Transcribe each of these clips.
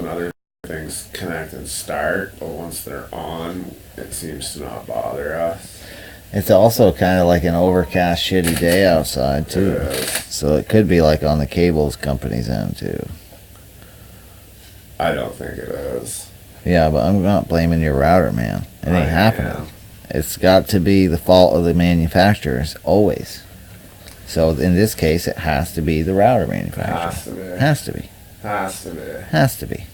when other things connect and start, but once they're on, it seems to not bother us. It's also kind of like an overcast, shitty day outside too, so it could be like on the cables company's end too. I don't think it is. Yeah, but I'm not blaming your router, man. It ain't happening. Am. It's got to be the fault of the manufacturers, always. So in this case, it has to be the router manufacturer. Has to be. Has to be. Has to be.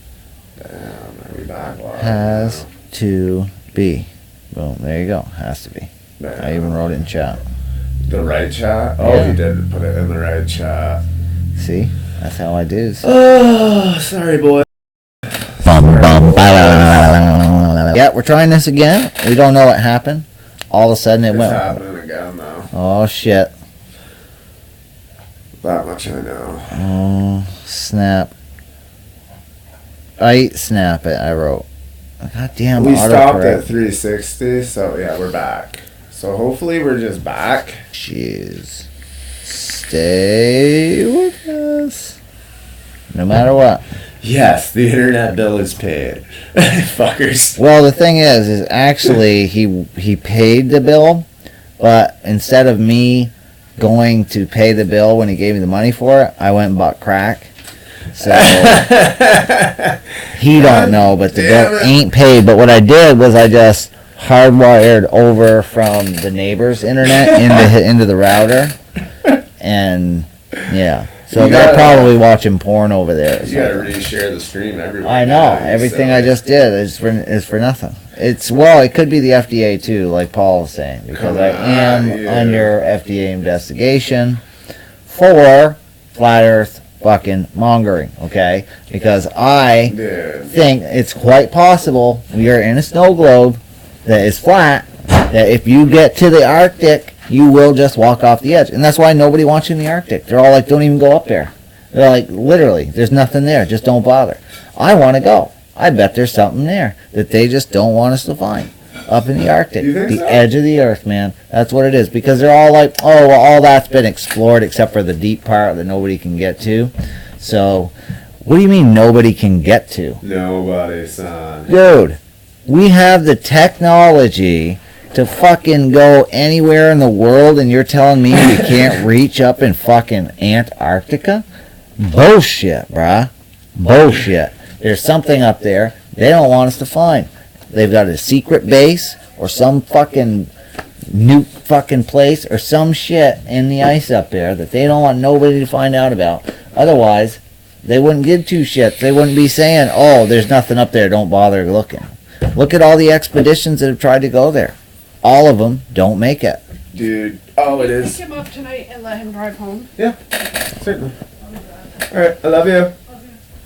Damn, are we back live? Has to be. Boom, there you go. Has to be. Damn. I even wrote it in chat. The right chat? Oh, Yeah. you did put it in the right chat. See? That's how I do. Oh, sorry, boy. Yeah, we're trying this again. We don't know what happened. All of a sudden it It's went. happening again, though. Oh, shit. That much I know. Oh, snap. I snap it, I wrote. God damn, We stopped autocorrect. at 360, so yeah, we're back. So hopefully we're just back. Jeez. Stay with us. No matter what. Yes, the internet bill is paid. Fuckers. Well, the thing is actually he paid the bill, but instead of me going to pay the bill when he gave me the money for it, I went and bought crack. So he don't know, but the bill ain't paid. But what I did was I just hardwired over from the neighbor's internet into the router, and yeah. So they're probably watching porn over there. You gotta reshare the stream everywhere. I know. Everything I just did is for nothing. It could be the FDA too, like Paul was saying, because I am under FDA investigation for flat Earth fucking mongering. Okay, because I think it's quite possible we are in a snow globe that is flat. That if you get to the Arctic, you will just walk off the edge. And that's why nobody wants you in the Arctic. They're all like, don't even go up there. They're like, literally, there's nothing there. Just don't bother. I want to go. I bet there's something there that they just don't want us to find. Up in the Arctic. The edge of the earth, man. That's what it is. Because they're all like, oh, well, all that's been explored except for the deep part that nobody can get to. So, what do you mean nobody can get to? Nobody, son. Dude, we have the technology to fucking go anywhere in the world, and you're telling me we can't reach up in fucking Antarctica? Bullshit, bruh. Bullshit. There's something up there they don't want us to find. They've got a secret base or some fucking nuke fucking place or some shit in the ice up there that they don't want nobody to find out about. Otherwise, they wouldn't give two shits. They wouldn't be saying, oh, there's nothing up there, don't bother looking. Look at all the expeditions that have tried to go there. All of them don't make it. Dude. Oh, it is. Pick him up tonight and let him drive home. Yeah, certainly. Alright, I love you.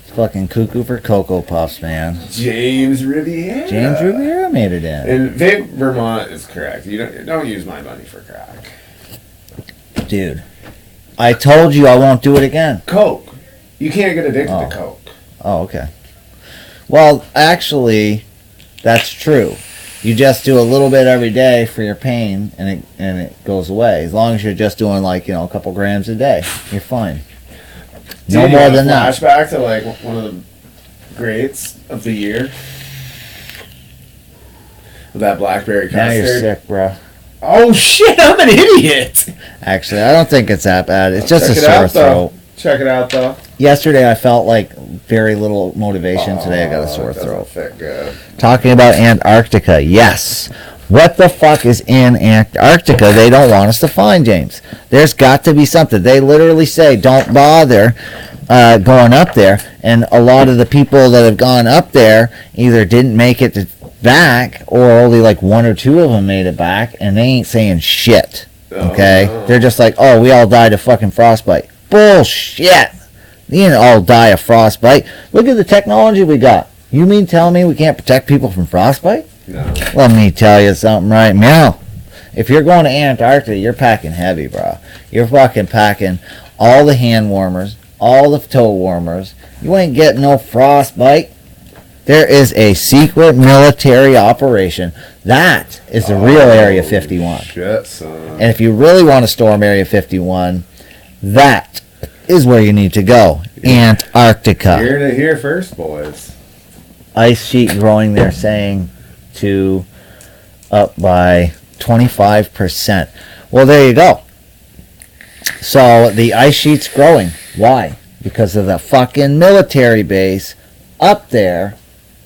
It's fucking cuckoo for Cocoa Puffs, man. James Riviera. James Riviera made it in. And Vape Vermont is correct. You don't use my money for crack. Dude, I told you I won't do it again. Coke. You can't get addicted to Coke. Oh, okay. Well, actually, that's true. You just do a little bit every day for your pain, and it goes away. As long as you're just doing a couple grams a day, you're fine. No more than that. Flashback to one of the greats of the year. With that blackberry custard. Now you're sick, bro. Oh shit! I'm an idiot. Actually, I don't think it's that bad. It's just a sore throat. Check it out, though. Yesterday, I felt like very little motivation. Today, I got a sore throat. Fit good. Talking about Antarctica, yes. What the fuck is in Antarctica they don't want us to find, James? There's got to be something. They literally say, don't bother going up there. And a lot of the people that have gone up there either didn't make it back, or only one or two of them made it back, and they ain't saying shit. Okay? Oh. They're just like, oh, we all died of fucking frostbite. Bullshit! You didn't all die of frostbite. Look at the technology we got. You mean tell me we can't protect people from frostbite? No. Let me tell you something right now. If you're going to Antarctica, you're packing heavy, bro. You're fucking packing all the hand warmers, all the toe warmers. You ain't getting no frostbite. There is a secret military operation. That is the real Area 51. Shit, son. And if you really want to storm Area 51, that is where you need to go. Antarctica. You're to hear first, boys. ice sheet growing, they're saying, to up by 25%. Well, there you go. So the ice sheet's growing. Why? Because of the fucking military base up there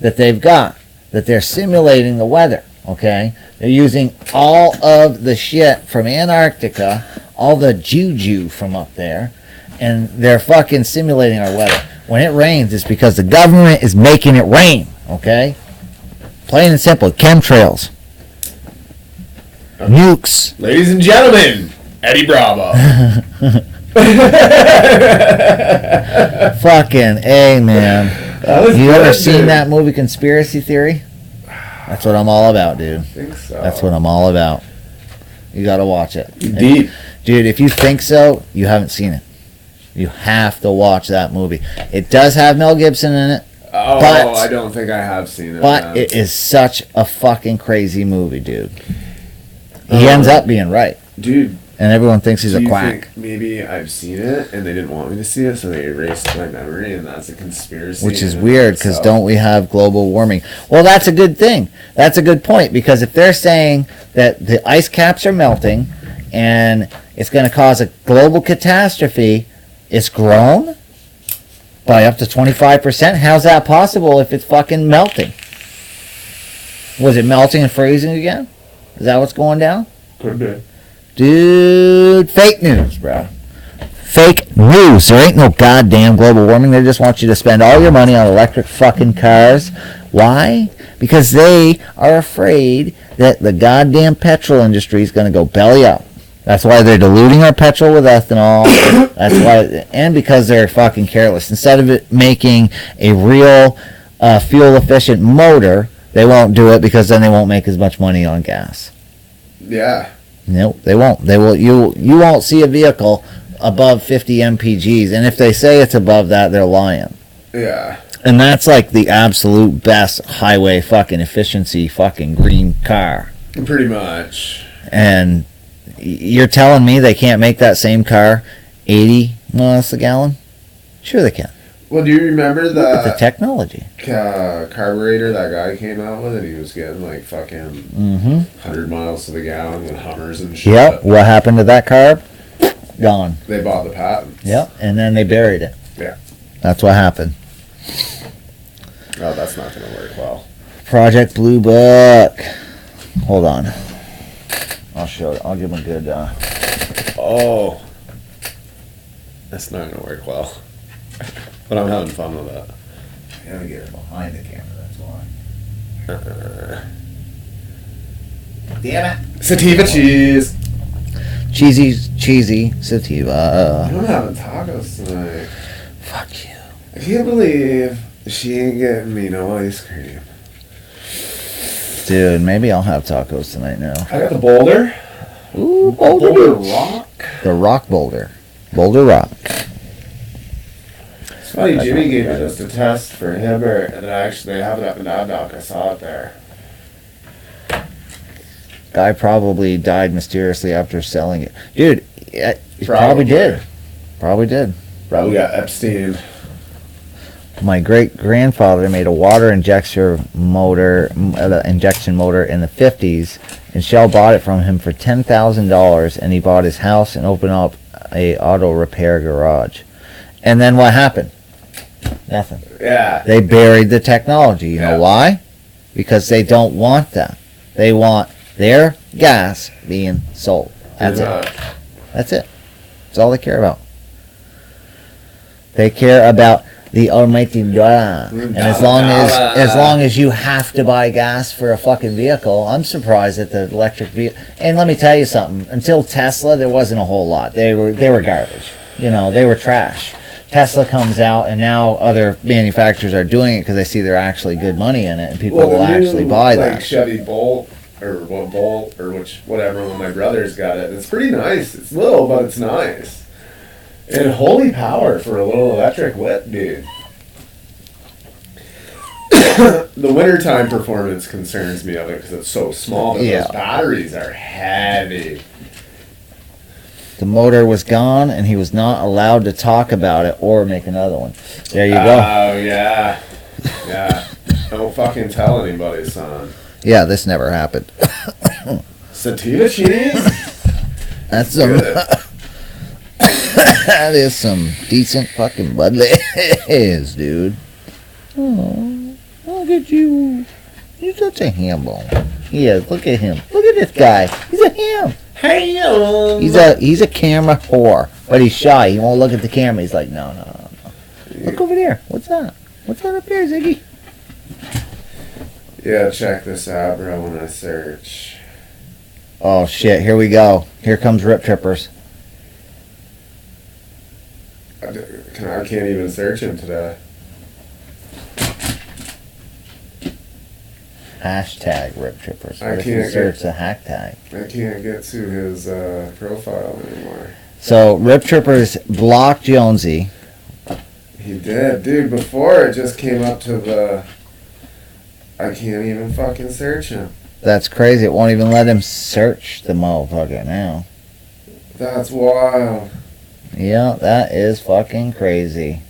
that they've got, that they're simulating the weather, okay? They're using all of the shit from Antarctica, all the juju from up there, and they're fucking simulating our weather. When it rains, it's because the government is making it rain, okay? Plain and simple. Chemtrails. Nukes. Ladies and gentlemen, Eddie Bravo. Fucking A, man. You ever good, seen dude. that movie Conspiracy Theory? That's what I'm all about, dude. I think so. That's what I'm all about. You gotta watch it. Deep. Dude, if you think so, you haven't seen it. You have to watch that movie. It does have Mel Gibson in it, Oh, But- I don't think I have seen it. but man. it is such a fucking crazy movie, dude. He ends up being right, Dude, and everyone thinks he's do a you quack. think maybe I've seen it and they didn't want me to see it, so they erased my memory, and that's a conspiracy. Which is in weird, because itself. don't we have global warming? Well, that's a good thing. That's a good point, because if they're saying that the ice caps are melting and it's going to cause a global catastrophe, it's grown by up to 25%. How's that possible if it's fucking melting? Was it melting and freezing again? Is that what's going down? Could be. Dude, fake news, bro. Fake news. There ain't no goddamn global warming. They just want you to spend all your money on electric fucking cars. Why? Because they are afraid that the goddamn petrol industry is going to go belly up. That's why they're diluting our petrol with ethanol. That's why, and because they're fucking careless. Instead of it making a real fuel efficient motor, they won't do it because then they won't make as much money on gas. Yeah. Nope, they won't. They will. You won't see a vehicle above 50 mpgs, and if they say it's above that, they're lying. Yeah. And that's like the absolute best highway fucking efficiency fucking green car. Pretty much. And you're telling me they can't make that same car 80 miles a gallon? Sure they can. Well, do you remember The technology. carburetor that guy came out with, and he was getting like fucking Mm-hmm. 100 miles to the gallon with Hummers and shit? Yep. What happened to that carb? Gone. They bought the patents. Yep. And then they buried it. Yeah. That's what happened. Oh, that's not going to work well. Project Blue Book. Hold on. I'll show it. I'll give them a good. Oh. That's not going to work well. But I'm having fun with that. I gotta get it behind the camera. That's why. Damn it. Sativa cheese. Cheesy sativa. I'm having tacos tonight. Fuck you. I can't believe she ain't getting me no ice cream. Dude, maybe I'll have tacos tonight now. I got the boulder. Ooh, Boulder Rock. The rock boulder. Boulder Rock. It's funny, Jimmy gave me just a test for Hibbert, and actually they have it up in Addock. I saw it there. Guy probably died mysteriously after selling it. Dude, he probably did. Probably did. Probably got Epstein. My great grandfather made a water injection motor in the 50s, and Shell bought it from him for $10,000, and he bought his house and opened up a auto repair garage. And then what happened? Nothing. Yeah. They buried the technology. You Yeah. know why? Because they don't want that. They want their gas being sold. That's it. That's it. That's all they care about. They care about the almighty dollar. And as long as you have to buy gas for a fucking vehicle, I'm surprised that the electric vehicle. And let me tell you something. Until Tesla, there wasn't a whole lot. They were garbage. You know, they were trash. Tesla comes out, and now other manufacturers are doing it because they see they're actually good money in it, and people will actually buy like that. Chevy Bolt or whatever. When my brother's got it, it's pretty nice. It's little, but it's nice. And holy power for a little electric whip, dude. The wintertime performance concerns me of it because it's so small, but Yeah. those batteries are heavy. The motor was gone, and he was not allowed to talk about it or make another one. There you go. Oh, yeah. Yeah. Don't fucking tell anybody, son. Yeah, this never happened. Sativa cheese? That's some. That is some decent fucking Budlays, dude. Oh, look at you. You're such a ham bone. He is. Look at him. Look at this guy. He's a ham. Ham. He's a camera whore, but he's shy. He won't look at the camera. He's like, no. Look over there. What's that? What's that up there, Ziggy? Yeah, check this out, bro, when I search. Oh, shit. Here we go. Here comes Rip Trippers. I can't even search him today. Hashtag Rip Trippers. I What if you can't search the hack tag? I can't get to his profile anymore. So, Rip Trippers blocked Jonesy. He did. Dude, before it just came up to the... I can't even fucking search him. That's crazy. It won't even let him search the motherfucker now. That's wild. Yeah, that is fucking crazy.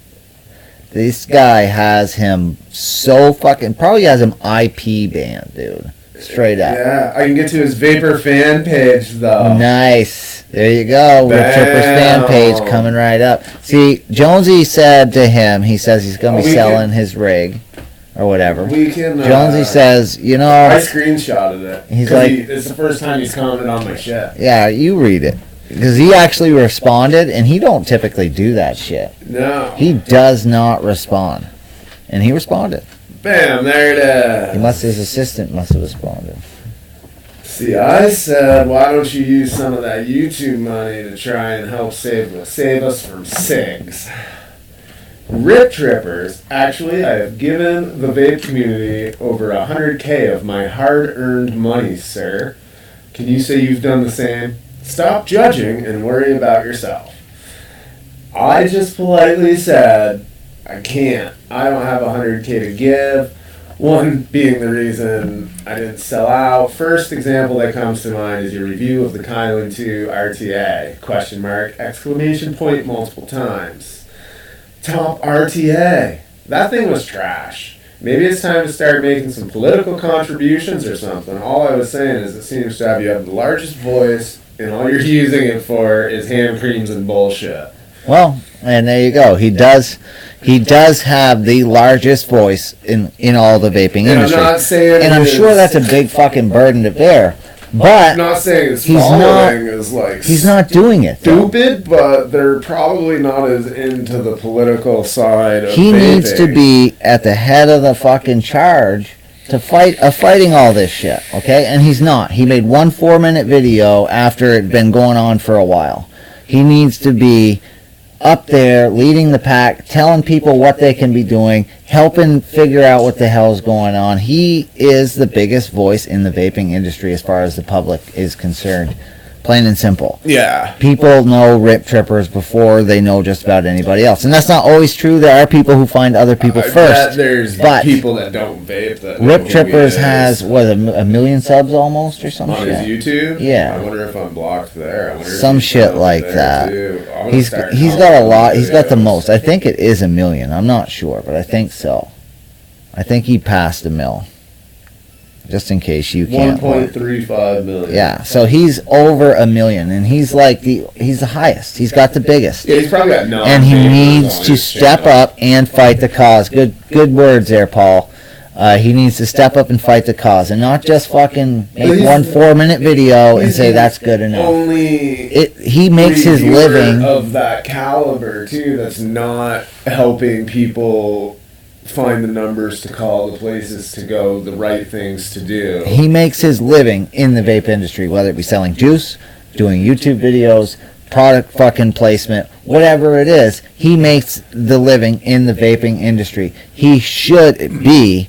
This guy has him so fucking... Probably has him IP banned, dude. Straight up. Yeah, I can get to his Vapor fan page, though. Nice. There you go. Rip Tripper's fan page coming right up. See, Jonesy said to him, he says he's going to be selling his rig or whatever. We can... Jonesy says, you know... I screenshotted it. He's like... it's the first time he's commented on my shit. Yeah, you read it. Because he actually responded, and he don't typically do that shit. No. He does not respond. And he responded. Bam, there it is. His assistant must have responded. See, I said, why don't you use some of that YouTube money to try and help save us from cigs? Rip Trippers, actually, I have given the vape community over $100K of my hard-earned money, sir. Can you say you've done the same? Stop judging and worry about yourself. I just politely said, I can't. I don't have $100K to give. One being the reason I didn't sell out. First example that comes to mind is your review of the Kylan 2 RTA, question mark, exclamation point multiple times. Top RTA. That thing was trash. Maybe it's time to start making some political contributions or something. All I was saying is it seems to have you have the largest voice, and all you're using it for is hand creams and bullshit. Well, and there you go. He does have the largest voice in all the vaping industry. I'm not saying, and I'm sure that's a big fucking burden to bear. But I'm not saying his he's following is like he's not doing it. Stupid, but they're probably not as into the political side of He vaping. needs to be at the head of the fucking charge to fighting all this shit, okay? And he's not. He made one 4-minute video after it had been going on for a while. He needs to be up there leading the pack, telling people what they can be doing, helping figure out what the hell's going on. He is the biggest voice in the vaping industry as far as the public is concerned. Plain and simple. Yeah. People know Rip Trippers before they know just about anybody else. And that's not always true. There are people who find other people first. There's but people that don't vape that Rip Trippers has, what, a million subs almost or some on shit? his YouTube? Yeah. I wonder if I'm blocked there. I wonder if some he's shit like there that. too. He's got a lot. He's got the most. I think it is 1 million. I'm not sure, but I think so. I think he passed 1 mil. Just in case you can't. 1.35 million. Yeah, so he's over 1 million, and he's the highest. He's got the biggest. Yeah, he's probably got no. And he needs to step up and fight the cause. Good words there, Paul. He needs to step up and fight the cause, and not just fucking make one 4-minute video and say that's good enough. He makes his living of that caliber too. That's not helping people find the numbers to call, the places to go, the right things to do. He makes his living in the vape industry, whether it be selling juice, doing YouTube videos, product fucking placement, whatever it is. He makes the living in the vaping industry. He should be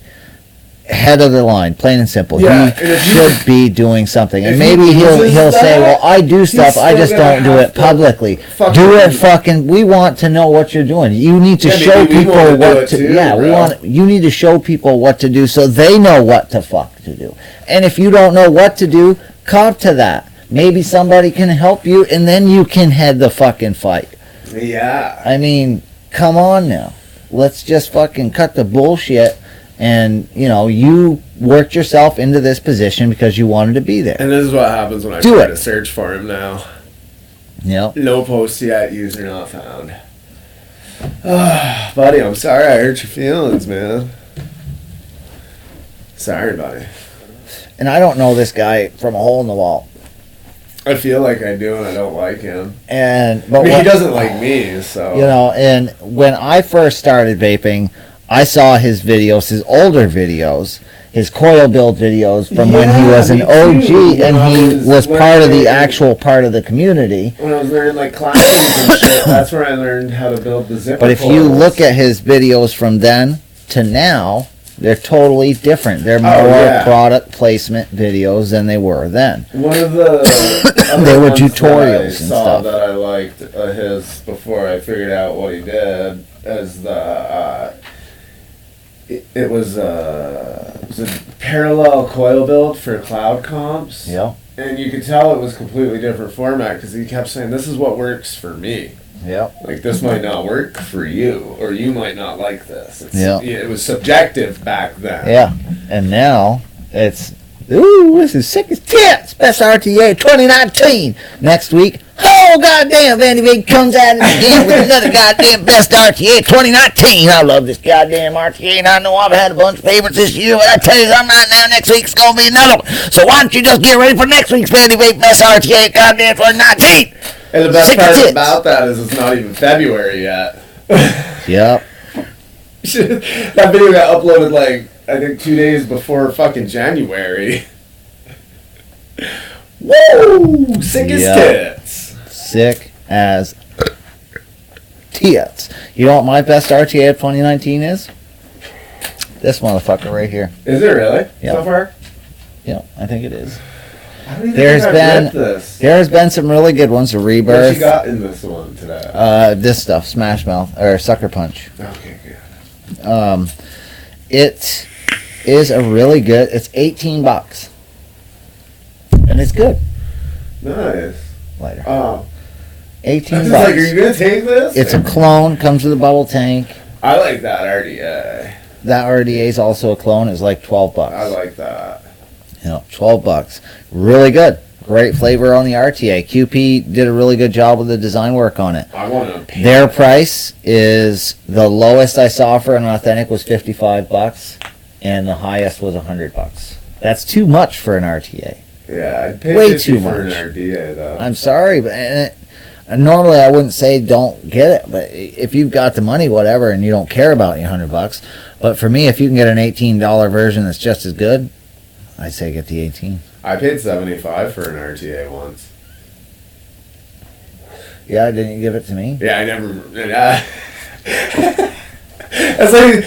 head of the line, plain and simple. Yeah, he should be doing something. And maybe he he'll say, well, I do stuff, I just don't do it publicly. Do it fucking, we want to know what you're doing. You need to show people what to you need to show people what to do so they know what the fuck to do. And if you don't know what to do, cop to that. Maybe somebody can help you, and then you can head the fucking fight. Yeah. I mean, come on now. Let's just fucking cut the bullshit And, you know, you worked yourself into this position because you wanted to be there. And this is what happens when I try to search for him now. Yep. No post yet, user not found. Buddy, I'm sorry I hurt your feelings, man. Sorry, buddy. And I don't know this guy from a hole in the wall. I feel like I do, and I don't like him. But he doesn't like me, so. You know, and when I first started vaping, I saw his videos, his older videos, his coil build videos from when he was an OG, and he was part of the actual part of the community. When I was learning like classes and shit, that's where I learned how to build the zipper. But if you look at his videos from then to now, they're totally different. They're more product placement videos than they were then. One of the they were tutorials and stuff that I liked his before I figured out what he did as the it was a parallel coil build for cloud comps. Yeah. And you could tell it was completely different format because he kept saying, "This is what works for me." Yep. Like, this might not work for you, or you might not like this. It was subjective back then. Yeah. And now it's, ooh, this is sick as tits. Best RTA 2019. Next week, oh, goddamn, Vandy Big comes at it again with another goddamn best RTA 2019. I love this goddamn RTA, and I know I've had a bunch of favorites this year, but I tell you something right now, next week's going to be another one. So why don't you just get ready for next week's Vandy Big best RTA goddamn 2019. And the best part about that is it's not even February yet. Yep. That video got uploaded like, I think 2 days before fucking January. Whoa! Sick as tits. Sick as tits. You know what my best RTA of 2019 is? This motherfucker right here. Is it really? Yep. So far? Yeah, I think it is. There's been some really good ones. A Rebirth. What you got in this one today? This stuff, Smash Mouth or Sucker Punch. Okay, good. It is a really good. It's $18, and it's good. Nice. Lighter. Oh. $18. Like, are you gonna take this? It's a clone. Comes with a bubble tank. I like that RDA. That RDA is also a clone. It's like $12. I like that. You know, $12. Really good. Great flavor on the RTA. QP did a really good job with the design work on it. I want to. Their price is, the lowest I saw for an authentic was $55, and the highest was $100. That's too much for an RTA. Yeah, I'd pay way 50 too for much. an RDA though. I'm sorry, but normally I wouldn't say don't get it, but if you've got the money, whatever, and you don't care about your $100. But for me, if you can get an $18 version that's just as good, I'd say get the 18. I paid $75 for an RTA once. Yeah, didn't you give it to me? Yeah, I never. It's like,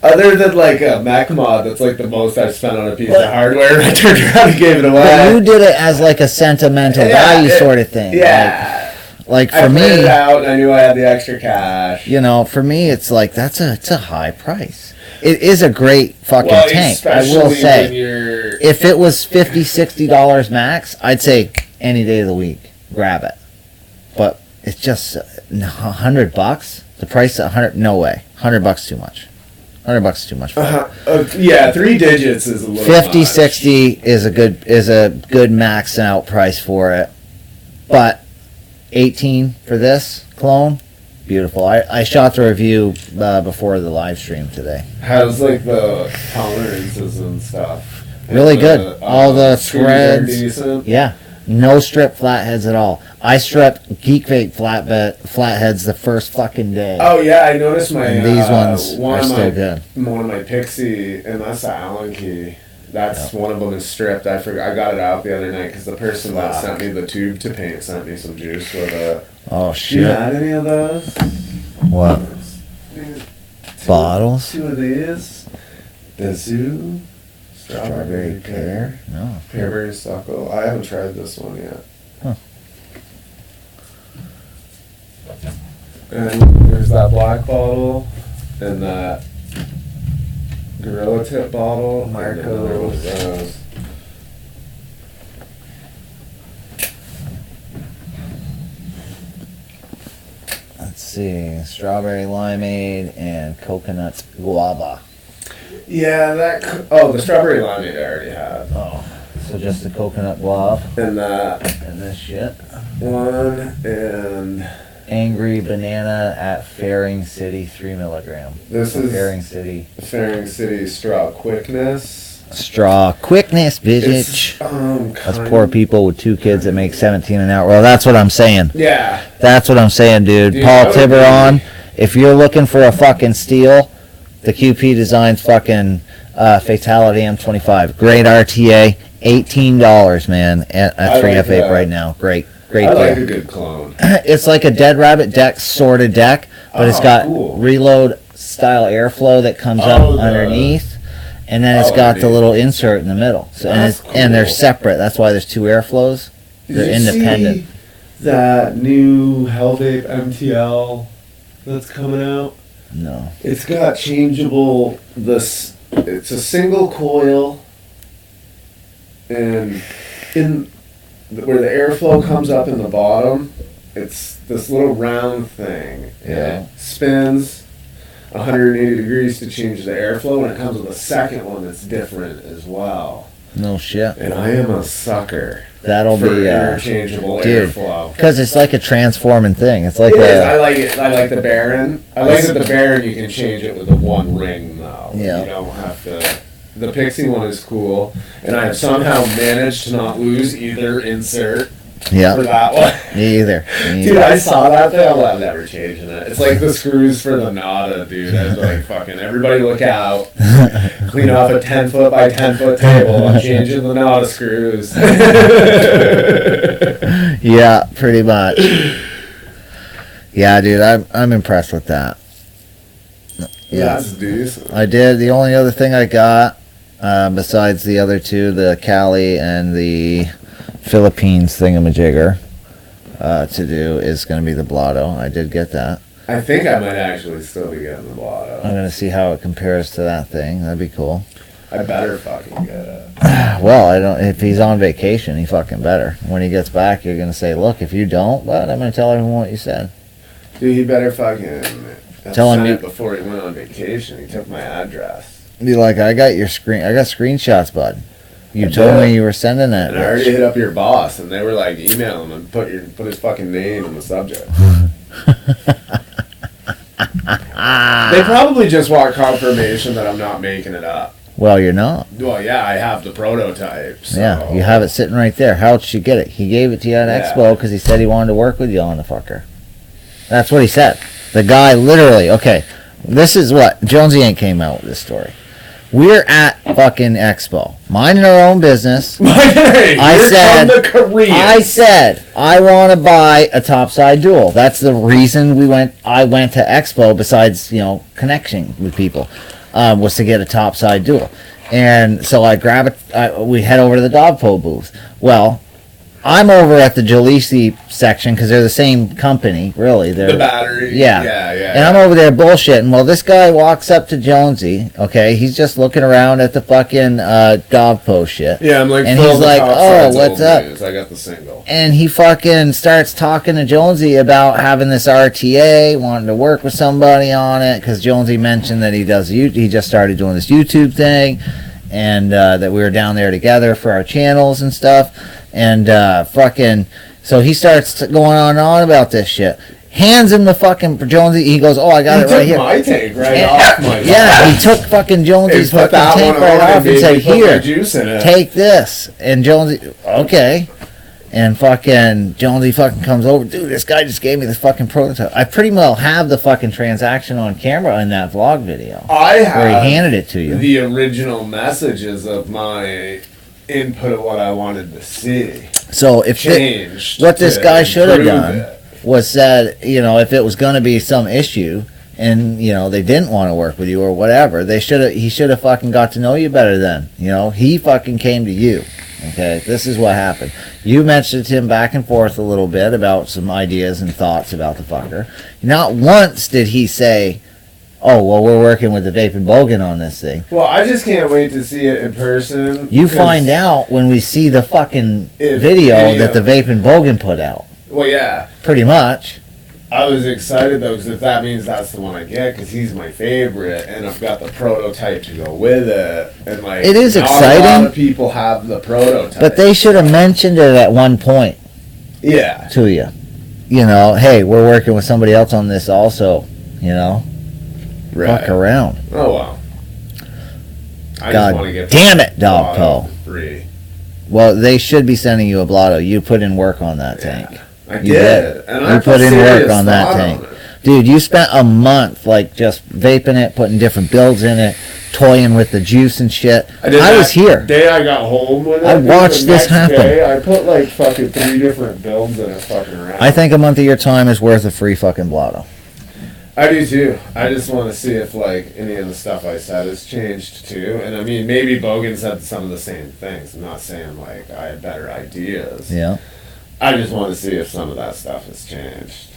other than like a Mac mod, that's like the most I've spent on a piece of hardware. I turned around and gave it away. But you did it as like a sentimental value sort of thing. Yeah. Like for I me, printed it out and I knew I had the extra cash. you know, for me, it's like it's a high price. It is a great fucking tank. I will say, if it was $50-$60 max, I'd say any day of the week, grab it. But it's just $100. The price of $100. No way. $100 too much. $100 is too much. Yeah, 3 digits is a little 50, much. 60 is a good max out price for it. But 18 for this clone, beautiful. I shot the review before the live stream today. How's like the tolerances and stuff? Really good. All the screws are threads. decent. Yeah. No strip flatheads at all. I stripped Geek Vape flatheads the first fucking day. Oh yeah, I noticed my And these ones are still good. One of my Pixie, and that's the Allen key. That's one of them is stripped. I forgot. I got it out the other night because the person that sent me the tube to paint sent me some juice with it. Oh Do shit! you had any of those? What? Bottles? 2 of these. The Zoo. Strawberry pear. No. Pearberry suckle. I haven't tried this one yet. Huh. And there's that black bottle and that Gorilla Tip bottle. Marco's. Let's see. Strawberry limeade and coconut guava. Yeah, the strawberry limeade I already had. Oh. So just the coconut guava. And that. And this shit. One, and... Angry Banana at Faring City, 3 milligram. This is Faring City. Faring City Straw Quickness. Straw Quickness, bitch. That's poor people with 2 kids that make 17 an hour. Well, that's what I'm saying. Yeah. That's what I'm saying, dude. Paul Tiburon, if you're looking for a fucking steal, the QP Designs fucking Fatality M25. Great RTA. $18, man, at 3F vape right now. Great I like a good clone. It's like a Dead Rabbit deck sort of deck, but it's got reload style airflow that comes up underneath, and then it's got the little insert in the middle. So and they're separate. That's why there's 2 airflows. They're independent. See that new Hellvape MTL that's coming out? No. It's got changeable. It's a single coil, and where the airflow comes up in the bottom, it's this little round thing. Yeah. It spins 180 degrees to change the airflow, and it comes with a second one that's different as well. No shit. And I am a sucker. That'll for be interchangeable airflow. Because it's like a transforming thing. It's like I like it. I like the Baron. I like that the Baron you can change it with the one ring though. Yeah. You don't have to. The Pixie one is cool, and I have somehow managed to not lose either insert for that one. Me either. Dude, I saw that thing. I'm never changing it. It's like the screws for the Nada, dude. I was like, fucking everybody look out. Clean off a 10-foot by 10-foot table. I'm changing the Nada screws. Yeah, pretty much. Yeah, dude, I'm impressed with that. Yeah, that's decent. I did. The only other thing I got, besides the other 2, the Cali and the Philippines thingamajigger, to do is going to be the Blotto. I did get that. I think I might actually still be getting the Blotto. I'm going to see how it compares to that thing. That'd be cool. I better fucking get it. Well, I don't. If he's on vacation, he fucking better. When he gets back, you're going to say, look, if you don't, but I'm going to tell everyone what you said. Dude, he better fucking tell him before he went on vacation. He took my address. Be like, I got screenshots, bud. You told me you were sending that. And I already hit up your boss, and they were like, email him and put his fucking name in the subject. They probably just want confirmation that I'm not making it up. Well, you're not. Well, yeah, I have the prototype. So. Yeah, you have it sitting right there. How else did you get it? He gave it to you at Expo because he said he wanted to work with you on the fucker. That's what he said. The guy literally, okay, this is what, Jonesy Inc. came out with this story. We're at fucking Expo, minding our own business. Hey, I said, I want to buy a topside dual. That's the reason I went to Expo, besides, connecting with people, was to get a topside dual. And so I grab it, we head over to the Dogpo booth. Well, I'm over at the Jaleesi section because they're the same company, really. They're, the battery. Yeah. And I'm over there bullshitting. Well, this guy walks up to Jonesy, okay? He's just looking around at the fucking Dogpo shit. Yeah, I'm like, and he's like, oh, what's up? News. I got the single. And he fucking starts talking to Jonesy about having this RTA, wanting to work with somebody on it, because Jonesy mentioned that he just started doing this YouTube thing, and that we were down there together for our channels and stuff. And so he starts going on and on about this shit. Hands him the fucking Jonesy. He goes, oh, I got it right here. My tank off my yeah, he took fucking Jonesy's fucking tank right off and said, here, take this. And Jonesy, okay. And fucking Jonesy fucking comes over. Dude, this guy just gave me this fucking prototype. I pretty well have the fucking transaction on camera in that vlog video. I have where he handed it to you. The original messages of my input of what I wanted to see. So if what this guy should have done was said, if it was going to be some issue and they didn't want to work with you or whatever, he should have fucking got to know you better then. He fucking came to you. Okay, this is what happened. You mentioned him back and forth a little bit about some ideas and thoughts about the fucker. Not once did he say, oh, well, we're working with the Vape and Bogan on this thing. Well, I just can't wait to see it in person. You find out when we see the fucking video that the Vape and Bogan put out. Well, yeah. Pretty much. I was excited though, because if that means that's the one I get, because he's my favorite, and I've got the prototype to go with it, and like it is not exciting. A lot of people have the prototype, but they should have mentioned it at one point. Yeah. To you, you know, hey, we're working with somebody else on this also. You know, Right. fuck around. Oh well. I God just want to get damn it, Dogpo. free. Well, they should be sending you a blotto. You put in work on that tank. I You did. And I You put in serious work on that thought tank. it. Dude, you spent a month like just vaping it, putting different builds in it, toying with the juice and shit. I was here. Day I got home with it. I watched the this next happen. Day, I put like fucking 3 different builds in it fucking around. I think a month of your time is worth a free fucking blotto. I do too. I just want to see if like any of the stuff I said has changed too. And I mean, maybe Bogan said some of the same things. I'm not saying like I had better ideas. Yeah. I just want to see if some of that stuff has changed.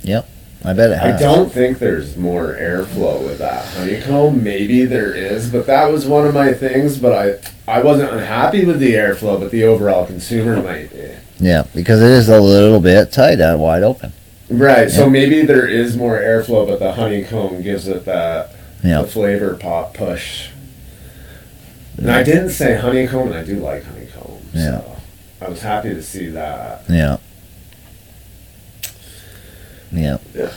Yep. I bet it I has. don't think there's more airflow with that honeycomb. Maybe there is, but that was one of my things. But I wasn't unhappy with the airflow, but the overall consumer might be. Yeah, because it is a little bit tight out wide open. Right, so Yeah. maybe there is more airflow, but the honeycomb gives it that Yeah. the flavor pop push. And I didn't say honeycomb, and I do like honeycomb. Yeah. So I was happy to see that. Yeah. Yeah. Yeah.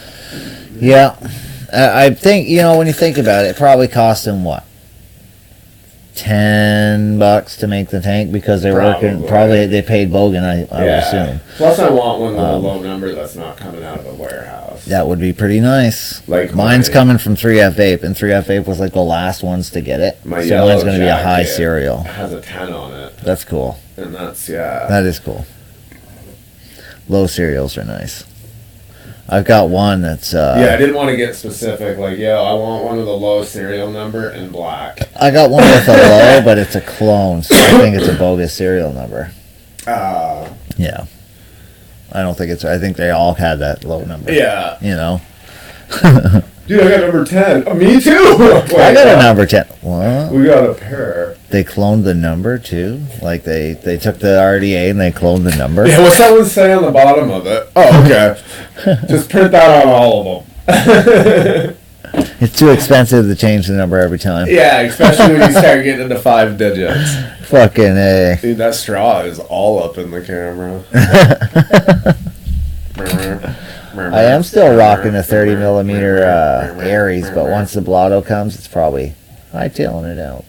Yeah. I think, you know, when you think about it, it probably cost them what? $10 to make the tank because they're working. Probably they paid Bogan, I would assume. Plus, I want one with a low number that's not coming out of a warehouse. That would be pretty nice. Like mine's coming from 3F Vape, and 3F Vape was like the last ones to get it. My so yellow mine's going to be a high jacket serial. has a 10 on it, That's cool. and that's yeah. That is cool. Low serials are nice. I've got one that's Yeah, I didn't want to get specific. Like, I want one with a low serial number and black. I got one with a low, but it's a clone, so I think it's a bogus serial number. Yeah. I don't think it's. I think they all had that low number. Yeah. You know. Dude, I got number 10. Oh, me too. I got a number 10. What? We got a pair. They cloned the number too. Like they took the RDA and they cloned the number. Yeah, what's that one say on the bottom of it? Oh, okay. Just print that on all of them. It's too expensive to change the number every time. Yeah, especially when you start getting into 5 digits. Fucking A. Dude, that straw is all up in the camera. I am still rocking a 30 millimeter Aries, but once the blotto comes, it's probably hightailing it out.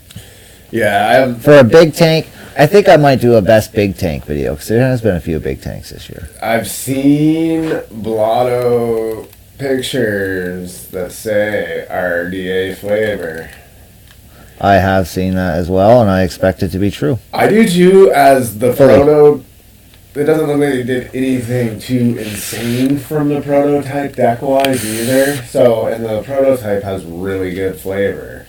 Yeah, I have. For a big tank, I think I might do a best big tank video because there has been a few big tanks this year. I've seen blotto pictures that say RDA flavor. I have seen that as well, and I expect it to be true. I do too, as the Fully. proto. It doesn't look like they did anything too insane from the prototype deck-wise either. So, and the prototype has really good flavor.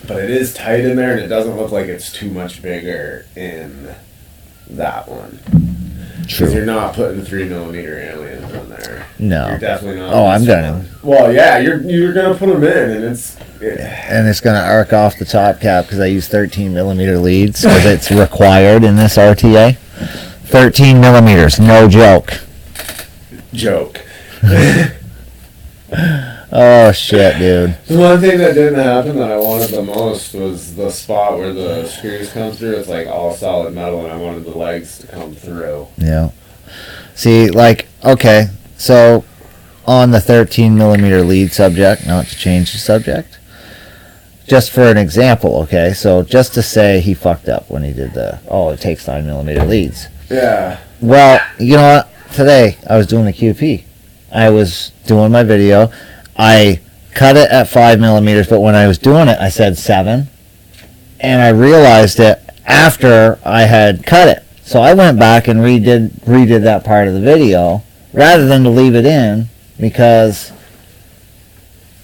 But it is tight in there, and it doesn't look like it's too much bigger in that one. Because you're not putting 3 millimeter aliens in there. No. You're definitely not. Oh, I'm gonna. Well, yeah, you're gonna put them in, and it's. And it's gonna arc off the top cap because I use 13 millimeter leads because it's required in this RTA. 13 millimeters, no joke. Joke. Oh shit, dude. The one thing that didn't happen that I wanted the most was the spot where the screws come through. It's like all solid metal, and I wanted the legs to come through. Yeah. See, like, okay, so on the 13 millimeter lead subject, not to change the subject, just for an example, okay, so just to say he fucked up when he did it takes 9 millimeter leads. Yeah. Well, you know what? Today I was doing the QP. I was doing my video. I cut it at 5 millimeters, but when I was doing it, I said 7. And I realized it after I had cut it. So I went back and redid that part of the video rather than to leave it in because,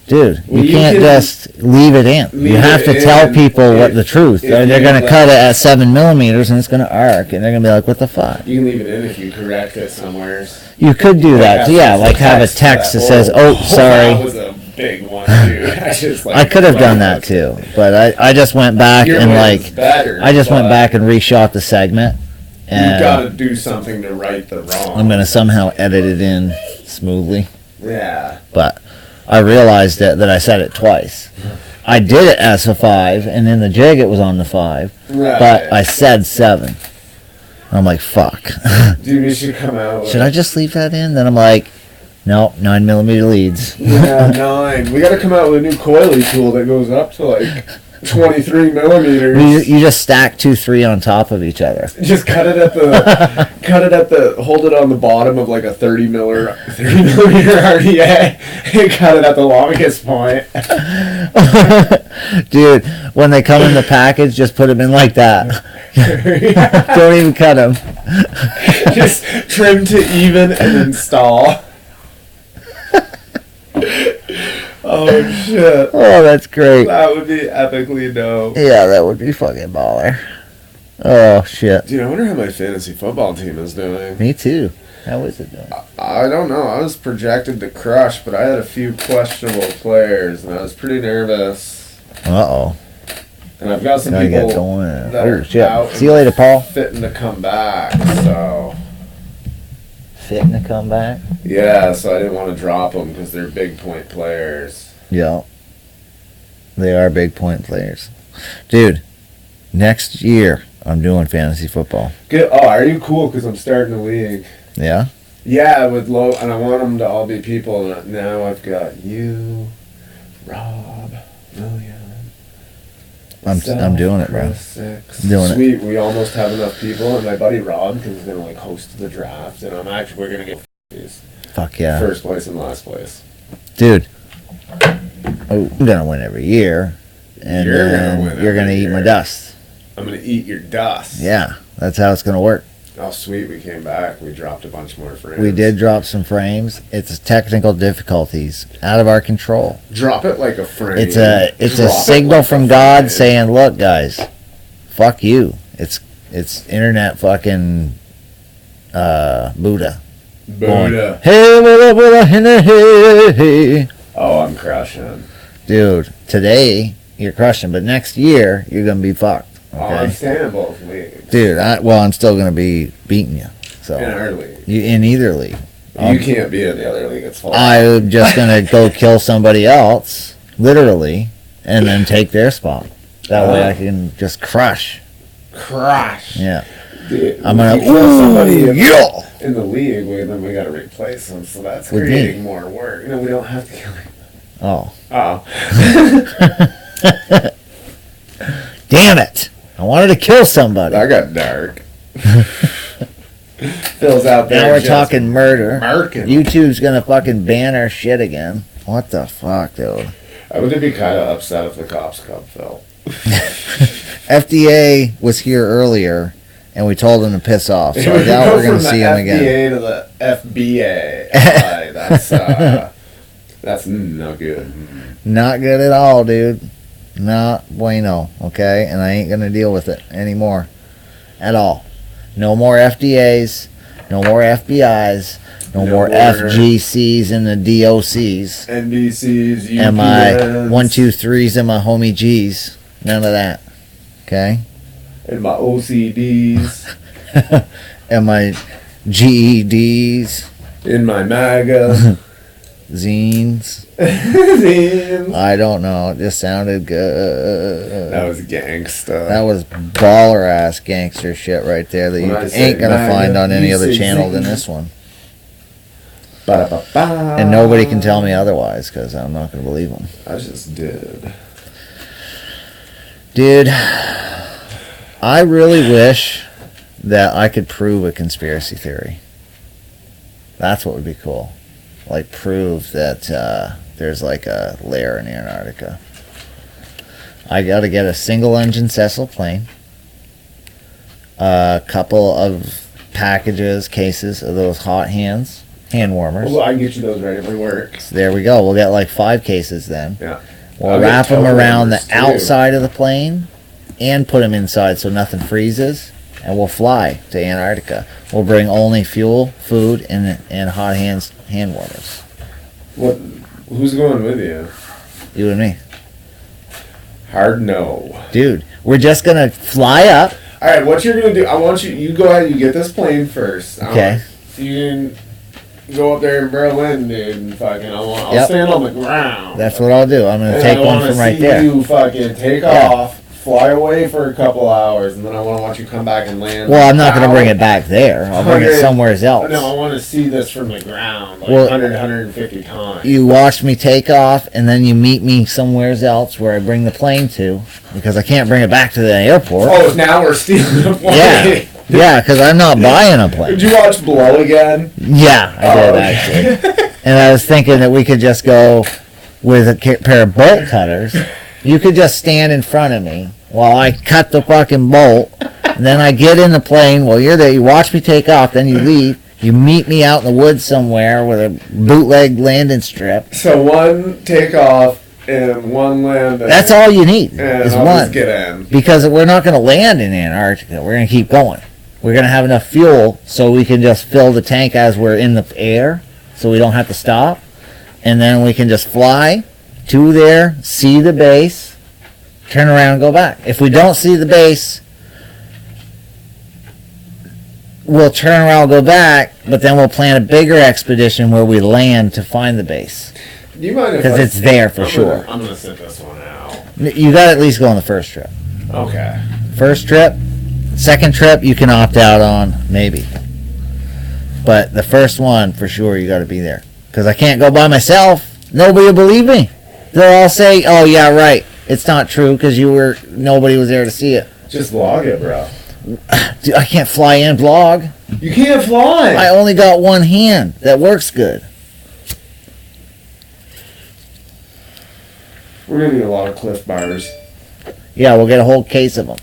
dude, you can't just leave it in. You have to tell people what the truth. They're going to cut it at 7 millimeters and it's going to arc, and they're going to be like, what the fuck? You can leave it in if you correct it somewhere. You could do that. Yeah, like have a text that says, oh, sorry. That was a big one, dude. I could have done that too, but I just went back and like, I just went back and reshot the segment You gotta do something to right the wrong. I'm gonna somehow edit it in smoothly. Yeah. But I realized that I said it twice. I did it as a 5, and in the jig it was on the 5. Right. But I said 7. I'm like, fuck. Dude, we should come out with... Should I just leave that in? Then I'm like, no, 9mm leads. Yeah, 9. We gotta come out with a new coily tool that goes up to like 23 millimeters. You just stack 2 3 on top of each other. Just cut it at the hold it on the bottom of like a 30 millimeter RDA and cut it at the longest point. Dude, when they come in the package, just put them in like that. Don't even cut them. Just trim to even and install. Oh shit. Oh, that's great. That would be epically dope. Yeah, that would be fucking baller. Oh, shit. Dude, I wonder how my fantasy football team is doing. Me too. How is it doing? I don't know. I was projected to crush, but I had a few questionable players, and I was pretty nervous. Uh-oh. And I've got some Gotta people get going. that are Shit. out See you later, Paul. fitting to come back, so... Fitting to come back? Yeah, so I didn't want to drop them because they're big point players. Yeah. They are big point players. Dude, next year I'm doing fantasy football. Good. Oh, are you cool? Because I'm starting a league. Yeah? Yeah, with low, and I want them to all be people. And now I've got you, Rob, William. I'm doing it, bro. Six. Doing it. Sweet. We almost have enough people, and my buddy Rob, because he's gonna like host the draft, and we're gonna get these. Fuck yeah. First place and last place. Dude. Oh, I'm gonna win every year. And You're gonna then win you're gonna every eat my year. dust. I'm gonna eat your dust. Yeah, that's how it's gonna work. Oh, sweet. We came back. We dropped a bunch more frames. We did drop some frames. It's technical difficulties out of our control. Drop it like a frame. It's a Drop it signal like from a God frame. saying, "Look, guys, fuck you." It's internet fucking Buddha. Buddha. Hey, Buddha, Buddha, hey, hey. Oh, I'm crushing. Dude, today you're crushing, but next year you're gonna be fucked. Oh, I'm Okay, staying in both leagues. dude. I'm still gonna be beating you. So In our league. you in either league. You can't be in the other league. It's full. I'm just gonna go kill somebody else, literally, and then take their spot. That way I can just crush. Crush. Yeah. Dude, I'm gonna if you kill somebody yeah. in the league, then we gotta replace them. So that's With me. creating more work. No, we don't have to kill him. Oh. Oh. Damn it! I wanted to kill somebody. That got dark. Phil's out there. Now we're just talking murder. murking. YouTube's gonna fucking ban our shit again. What the fuck, dude? I would be kind of upset if the cops come, Phil. FDA was here earlier, and we told them to piss off. So I doubt we're gonna see him again. FDA to the FBA. That's not good. Not good at all, dude. Not bueno, okay? And I ain't gonna deal with it anymore. At all. No more FDAs, no more FBIs, no more FGCs and the DOCs. NBCs, UPNs. And my 1, 2, 3s and my homie G's. None of that. Okay? And my OCDs. And my GEDs. In my MAGA. Zines. Zines. I don't know. It just sounded good. That was gangsta. That was baller ass gangster shit right there that you When I say ain't gonna MAGA, find on any you other say channel than zing. this one. Ba-da-ba-ba. And nobody can tell me otherwise because I'm not gonna believe them. I just did. Dude, I really wish that I could prove a conspiracy theory. That's what would be cool. Like prove that there's like a lair in Antarctica. I gotta get a single engine Cecil plane, a couple of cases of those hot hand warmers. Well, I can get you those right if it works. So there we go. We'll get like 5 cases then. Yeah. We'll I'll get wrap them toe around the warmers, too. outside of the plane and put them inside so nothing freezes. And we'll fly to Antarctica. We'll bring only fuel, food, and hot hand warmers. What? Who's going with you? You and me. Hard no. Dude, we're just going to fly up. All right, what you're gonna do? I want you go ahead. You get this plane first. Okay. You can go up there in Berlin, dude, and fucking. I'll Yep. stand on the ground. That's what I'll do. I'm gonna And take I one wanna from right see there. You fucking take Yeah. off, fly away for a couple hours, and then I want to watch you come back and land. Well, I'm not gonna bring it Wow. back there. I'll bring it 100 somewhere else. No, I want to see this from the ground, like Well, 150 times. You watch me take off, and then you meet me somewhere else where I bring the plane to, because I can't bring it back to the airport. Oh, now we're stealing the plane. Yeah. Yeah, because I'm not buying a plane. Did you watch Blow again? Yeah, I did actually. And I was thinking that we could just go with a pair of bolt cutters. You could just stand in front of me while I cut the fucking bolt. And then I get in the plane while you're there. You watch me take off. Then you leave. You meet me out in the woods somewhere with a bootleg landing strip. So one takeoff and one land. That's all you need And is I'll one. just get in. Because we're not going to land in Antarctica. We're going to keep going. We're going to have enough fuel so we can just fill the tank as we're in the air so we don't have to stop. And then we can just fly to there, see the base, turn around and go back. If we don't see the base, we'll turn around and go back, but then we'll plan a bigger expedition where we land to find the base. Do you mind if Because it's there for I'm sure. I'm gonna sit this one out. You got to at least go on the first trip. Okay. First trip, second trip you can opt out on, maybe. But the first one, for sure, you got to be there. Because I can't go by myself. Nobody will believe me. They'll all say, oh, yeah, right. It's not true because nobody was there to see it. Just log it, bro. Dude, I can't fly and vlog. You can't fly. I only got one hand. That works good. We're gonna need a lot of Cliff Bars. Yeah, we'll get a whole case of them.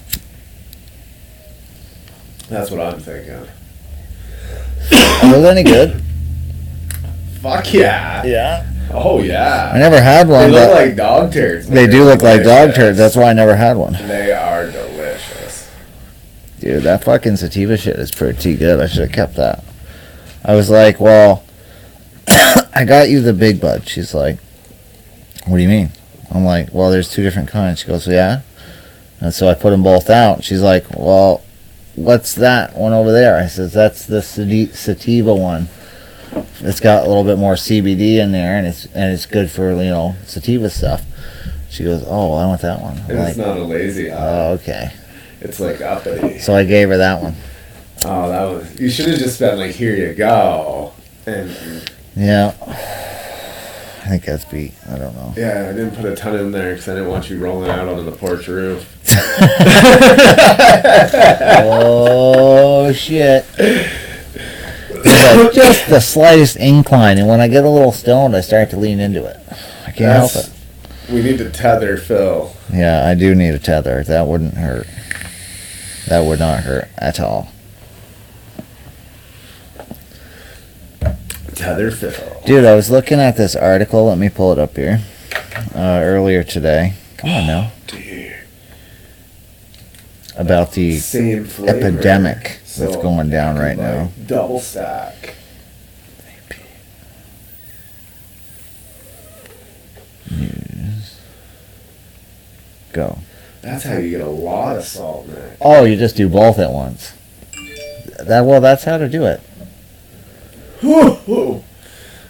That's what I'm thinking. Are those any good? Fuck yeah. Yeah. Oh yeah. I never had They one. look But like dog turds. they do look like dog turds. That's why I never had one. They are delicious. Dude, that fucking sativa shit is pretty good. I should have kept that. I was like, well, I got you the big bud. She's like, what do you mean? I'm like, well, there's two different kinds. She goes, yeah. And so I put them both out. She's like, well, what's that one over there? I says, that's the sativa one. It's got a little bit more CBD in there, and it's good for, sativa stuff. She goes, oh, I want that one. I'm And like, it's not a lazy eye. oh, okay. It's like uppity. So I gave her that one. Oh, that was. You should have just been like, here you go. And Yeah. I think that's beat. I don't know. yeah, I didn't put a ton in there because I didn't want you rolling out onto the porch roof. Oh, shit. Just the slightest incline, and when I get a little stoned, I start to lean into it. I can't help it. We need to tether Phil. Yeah, I do need a tether. That wouldn't hurt. That would not hurt at all. Tether Phil. Dude, I was looking at this article. Let me pull it up here. Earlier today. Come on now. Dude. About the Same flavor. epidemic that's So, going down right like, now. Double stack. News. Go. That's how you get a lot of salt, man. Oh, you just do both at once. That's how to do it. Whew.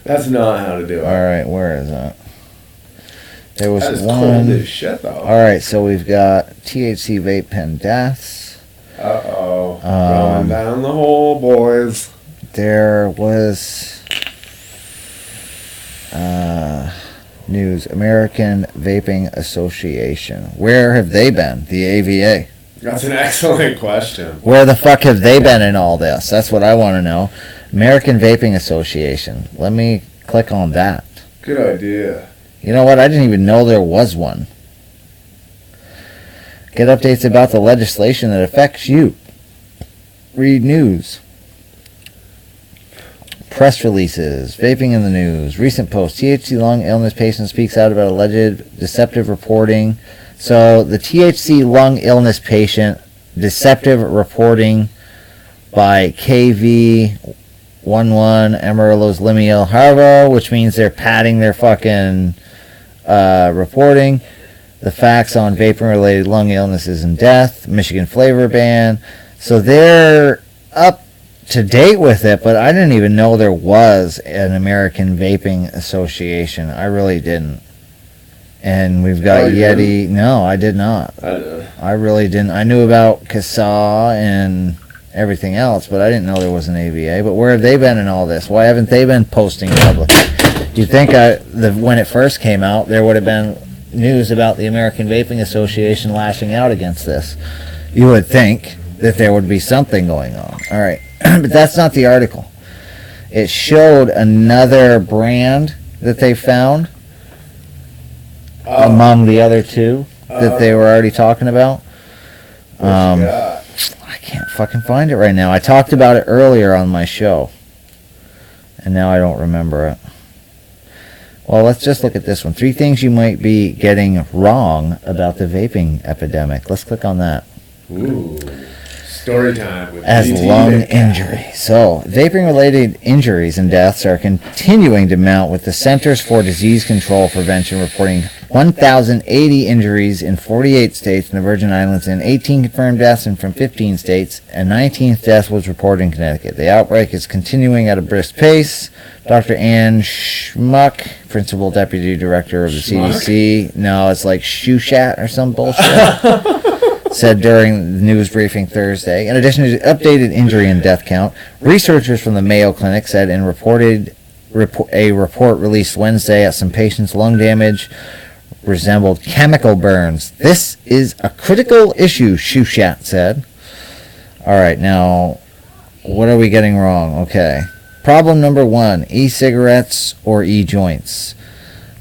That's not how to do it. All right, where is that? There was That is one. cold as shit, though. All right, so we've got THC vape pen deaths. Uh-oh. Going down the hole, boys. There was news. American Vaping Association. Where have they been? The AVA. That's an excellent question. Where the fuck have they been in all this? That's what I want to know. American Vaping Association. Let me click on that. Good idea. You know what? I didn't even know there was one. Get updates about the legislation that affects you. Read news. Press releases. Vaping in the news. Recent post. THC lung illness patient speaks out about alleged deceptive reporting. So the THC lung illness patient, deceptive reporting by KV11 Amarillo's Lemuel Harvo, which means they're padding their fucking reporting. the facts on vaping-related lung illnesses and death, Michigan flavor ban. So they're up to date with it, but I didn't even know there was an American Vaping Association. I really didn't. And we've got Yeti. No, I did not. I really didn't. I knew about CASA and everything else, but I didn't know there was an AVA. But where have they been in all this? Why haven't they been posting publicly? Do you think when it first came out, there would have been news about the American Vaping Association lashing out against this? You would think that there would be something going on. All right. But that's not the article. It showed another brand that they found among the other two that they were already talking about. I can't fucking find it right now. I talked about it earlier on my show, and now I don't remember it. Well, let's just look at this one. 3 things you might be getting wrong about the vaping epidemic. Let's click on that. Ooh. Story time with as lung injury. So, vaping-related injuries and deaths are continuing to mount, with the Centers for Disease Control Prevention reporting 1,080 injuries in 48 states and the Virgin Islands, and 18 confirmed deaths from 15 states. A 19th death was reported in Connecticut. The outbreak is continuing at a brisk pace. Dr. Ann Schmuck, Principal Deputy Director of the CDC. No, it's like Shushat or some bullshit. Said during the news briefing Thursday. In addition to the updated injury and death count, researchers from the Mayo Clinic said in a report released Wednesday that some patients' lung damage resembled chemical burns. This is a critical issue, Shushat said. All right, now, what are we getting wrong? Okay. Problem number 1, e-cigarettes or e-joints.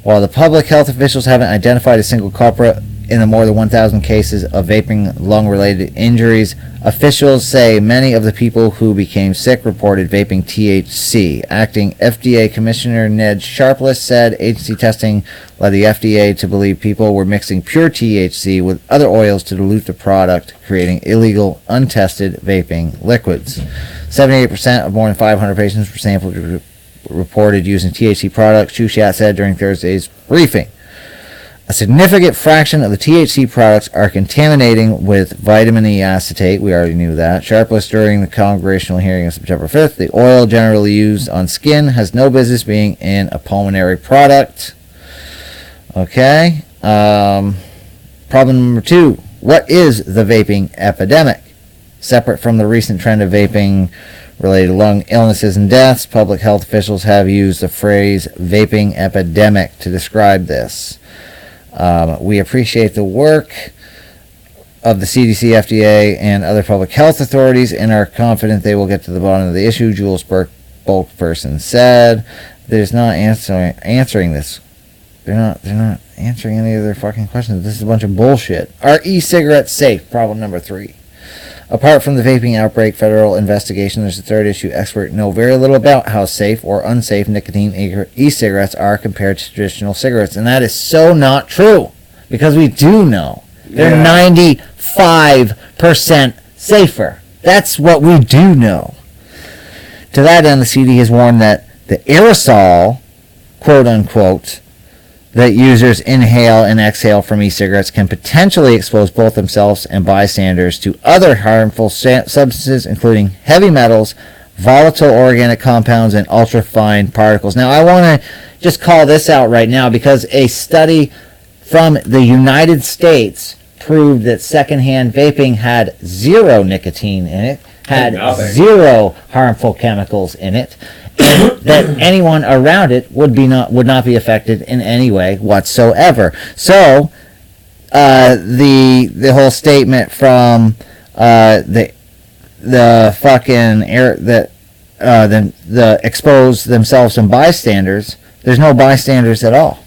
While the public health officials haven't identified a single culprit in the more than 1,000 cases of vaping lung-related injuries, officials say many of the people who became sick reported vaping THC. Acting FDA Commissioner Ned Sharpless said agency testing led the FDA to believe people were mixing pure THC with other oils to dilute the product, creating illegal, untested vaping liquids. 78% of more than 500 patients were sampled reported using THC products, Shushat said during Thursday's briefing. A significant fraction of the THC products are contaminating with vitamin E acetate. We already knew that. Sharpless during the congressional hearing on September 5th. The oil generally used on skin has no business being in a pulmonary product. Okay. Problem number 2. What is the vaping epidemic? Separate from the recent trend of vaping-related lung illnesses and deaths, public health officials have used the phrase vaping epidemic to describe this. We appreciate the work of the CDC, FDA, and other public health authorities and are confident they will get to the bottom of the issue, Jules spokesperson said. They're not answering this. They're not answering any of their fucking questions. This is a bunch of bullshit. Are e-cigarettes safe? Problem number 3. Apart from the vaping outbreak federal investigation, there's a third issue. Experts know very little about how safe or unsafe nicotine e-cigarettes are compared to traditional cigarettes. And that is so not true, because we do know. They're 95% safer. That's what we do know. To that end, the CD has warned that the aerosol, quote unquote, that users inhale and exhale from e-cigarettes can potentially expose both themselves and bystanders to other harmful substances, including heavy metals, volatile organic compounds, and ultrafine particles. Now, I want to just call this out right now because a study from the United States proved that secondhand vaping had 0 nicotine in it, had 0 harmful chemicals in it, and that anyone around it would not be affected in any way whatsoever. So the whole statement from the fucking air that the expose themselves and bystanders, there's no bystanders at all.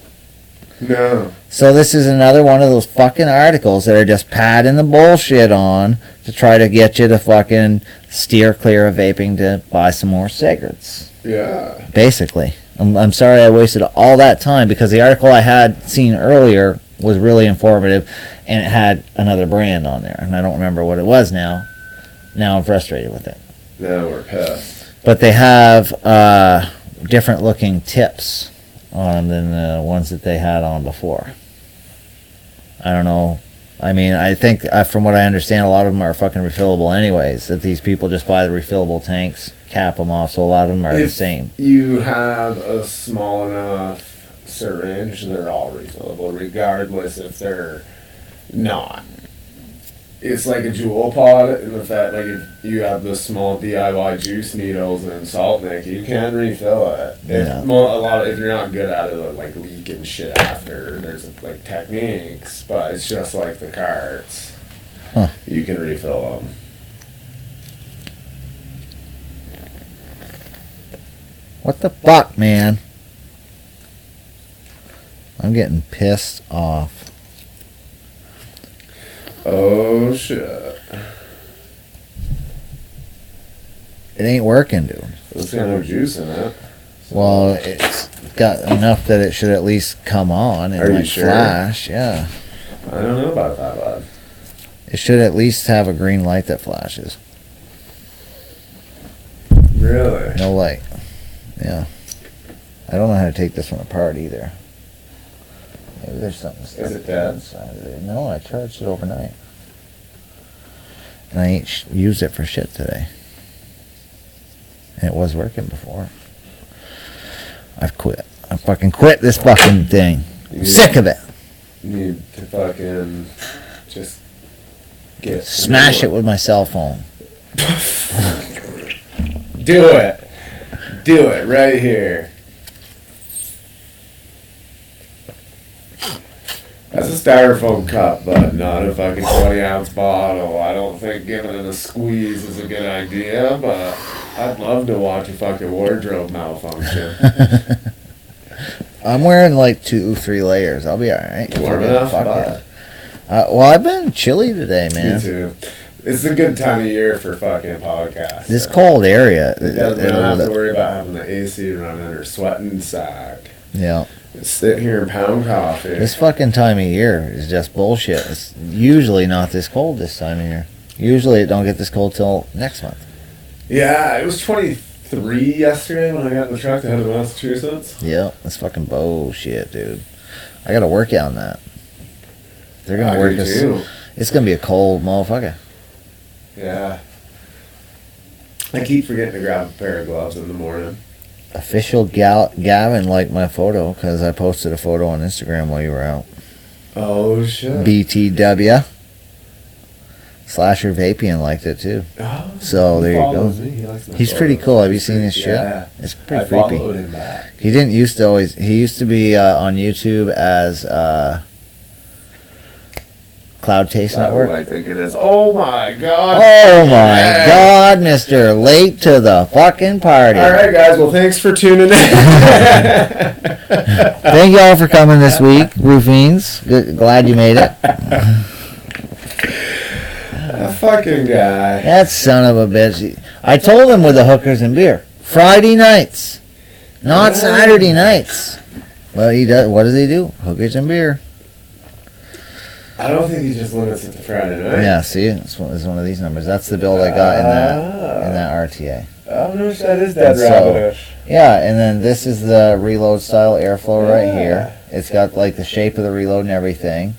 No. So this is another one of those fucking articles that are just padding the bullshit on to try to get you to fucking steer clear of vaping to buy some more cigarettes. Yeah. Basically. I'm sorry I wasted all that time because the article I had seen earlier was really informative and it had another brand on there. And I don't remember what it was now. Now I'm frustrated with it. Now we're pissed. But they have different looking tips on them than the ones that they had on before. I don't know. I mean, I think from what I understand, a lot of them are fucking refillable anyways. That these people just buy the refillable tanks, cap them off, so a lot of them are the same. You have a small enough syringe, they're all refillable, regardless if they're not. It's like a jewel pod in the fact, like, if you have the small DIY juice needles and salt maker, you can refill it. Yeah. If you're not good at it, like leaking shit after, there's like techniques, but it's just like the carts. Huh. You can refill them. What the fuck, man? I'm getting pissed off. Oh shit. It ain't working, dude. It's got no juice in it. Well, it's got enough that it should at least come on and Are you like sure? flash. Yeah. I don't know about that, bud. It should at least have a green light that flashes. Really? No light. Yeah. I don't know how to take this one apart either. Maybe there's something stuck it dead? inside of it. No, I charged it overnight. And I ain't used it for shit today. And it was working before. I've quit. I fucking quit this fucking thing. I'm sick of it. You need to fucking just get... Smash it with my cell phone. Do it. Do it right here. That's a styrofoam cup, but not a fucking 20-ounce bottle. I don't think giving it a squeeze is a good idea, but I'd love to watch a fucking wardrobe malfunction. I'm wearing like 2-3 layers. I'll be alright. Warm enough, bud? Well, I've been chilly today, man. Me too. It's a good time of year for fucking podcasts. This cold area. You don't have to worry about having the AC running or sweating sack. Yeah. Just sit here and pound coffee. This fucking time of year is just bullshit. It's usually not this cold this time of year. Usually it don't get this cold till next month. Yeah, it was 23 yesterday when I got in the truck to head to Massachusetts. Yep, that's fucking bullshit, dude. I gotta work on that. They're gonna work us. It's gonna be a cold motherfucker. Yeah. I keep forgetting to grab a pair of gloves in the morning. Official Gavin liked my photo because I posted a photo on Instagram while you were out. Oh shit. BTW. Slasher Vapian liked it too. Oh, so there you go. He's pretty cool. Have you seen his shit? Yeah. It's pretty I creepy. followed him back. He didn't used to always. He used to be on YouTube as Cloud Taste Network. I think it is. Oh my god. Oh my god, Mister, late to the fucking party. All right, guys. Well, thanks for tuning in. Thank you all for coming this week, Roofines. Glad you made it. A fucking guy. That son of a bitch. I told him with the hookers and beer. Friday nights, not Saturday nights. Well, he does. What does he do? Hookers and beer. I don't think he just limits it to Friday night. Yeah, see, it's one of these numbers. That's the build I got in that RTA. Oh no, that is dead So- rabbitish. Yeah, and then this is the reload style airflow right here. It's got like the shape of the reload and everything.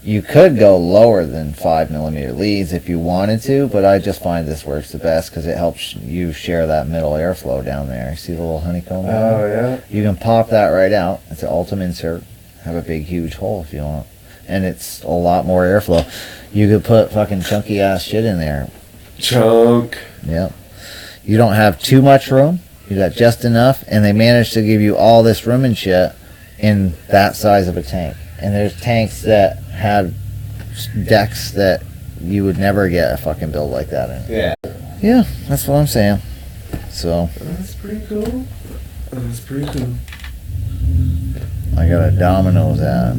You could go lower than 5mm leads if you wanted to, but I just find this works the best because it helps you share that middle airflow down there. You see the little honeycomb? Oh yeah. You can pop that right out. It's an Ultim insert. Have a big, huge hole if you want. And it's a lot more airflow. You could put fucking chunky ass shit in there. Chunk. Yep. You don't have too much room. You got just enough, and they managed to give you all this room and shit in that size of a tank. And there's tanks that have decks that you would never get a fucking build like that in. Yeah. Yeah, that's what I'm saying. So That's pretty cool. That's pretty cool. I got a Domino's ad,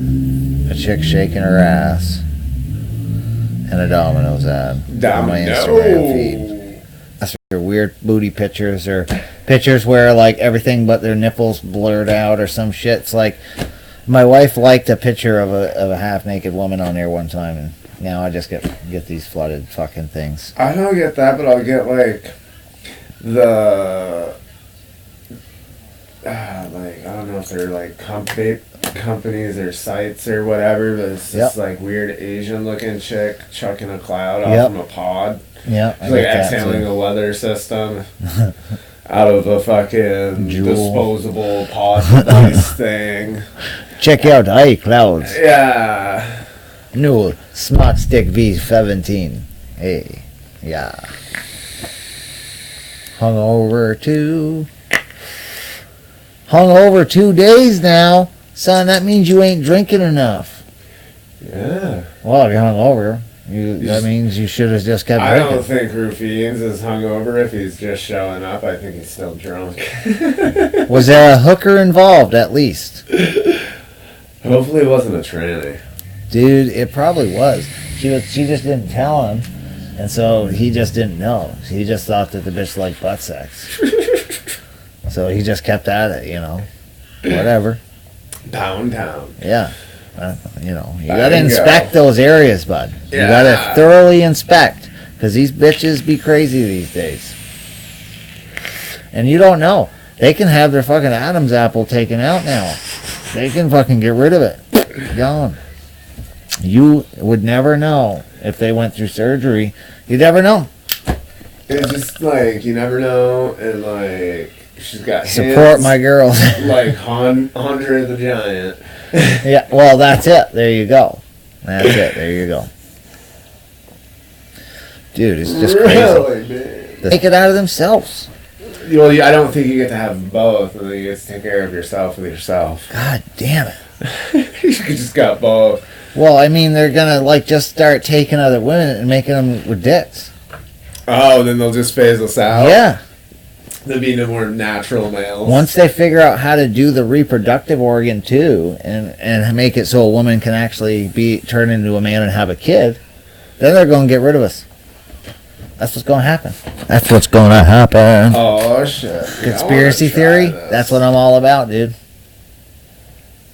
a chick shaking her ass, and a Domino's ad on my Instagram feed. That's your weird booty pictures or pictures where like everything but their nipples blurred out or some shit. It's like my wife liked a picture of a half naked woman on there one time, and now I just get these flooded fucking things. I don't get that, but I'll get like the like I don't know if they're like hump vape companies or sites or whatever, but it's this like weird Asian looking chick chucking a cloud off from a pod. Yeah. She's like exhaling a weather system out of a fucking disposable pod device thing. Check out iClouds. Yeah. New Smart Stick V17. Hey. Yeah. Hungover 2 days now. Son, that means you ain't drinking enough. Yeah. Well, if you're hungover, that means you should have just kept drinking. I don't think Rufine's is hungover if he's just showing up. I think he's still drunk. Was there a hooker involved, at least? Hopefully it wasn't a tranny. Dude, it probably was. She just didn't tell him, and so he just didn't know. He just thought that the bitch liked butt sex. So he just kept at it, Whatever. Pound town. Yeah. You gotta inspect those areas, bud. Yeah. You gotta thoroughly inspect, because these bitches be crazy these days. And you don't know. They can have their fucking Adam's apple taken out now. They can fucking get rid of it. Gone. You would never know if they went through surgery. You'd never know. It's just like, you never know, and like, she's got support my girls. Like Andre the Giant. Yeah, well, that's it. There you go. That's it. There you go. Dude, it's just crazy. They take it out of themselves. Well, I don't think you get to have both. I think you get to take care of yourself with yourself. God damn it. You just got both. Well, I mean, they're gonna just start taking other women and making them with dicks. Oh, then they'll just phase us out? Yeah. They'll be no more natural males. Once they figure out how to do the reproductive organ too, and make it so a woman can actually turn into a man and have a kid, then they're gonna get rid of us. That's what's gonna happen. That's what's gonna happen. Oh shit. Conspiracy theory? That's what I'm all about, dude.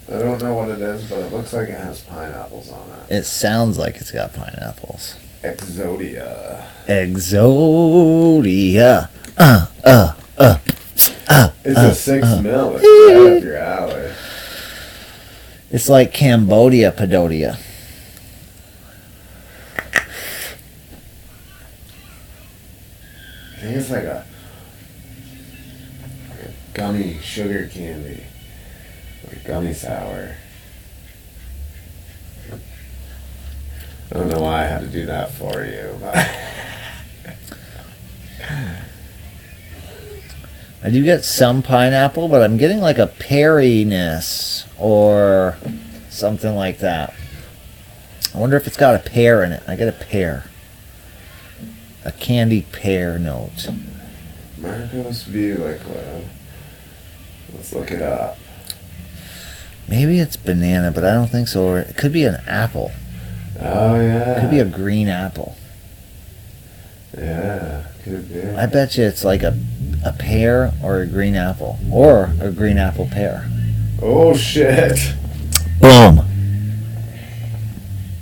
I don't know what it is, but it looks like it has pineapples on it. It sounds like it's got pineapples. Exodia. Exodia. It's a 6 mil. It's right up your alley. It's like Cambodia Pododia. I think it's like a gummy sugar candy. Like gummy sour. I don't know why I had to do that for you, but I do get some pineapple, but I'm getting like a peariness or something like that. I wonder if it's got a pear in it. I get a pear. A candy pear note. Marco's View Liquid. Let's look it up. Maybe it's banana, but I don't think so. Or it could be an apple. Oh, yeah. It could be a green apple. Yeah, could be. I bet you it's like a pear or a green apple. Or a green apple pear. Oh, shit. Boom.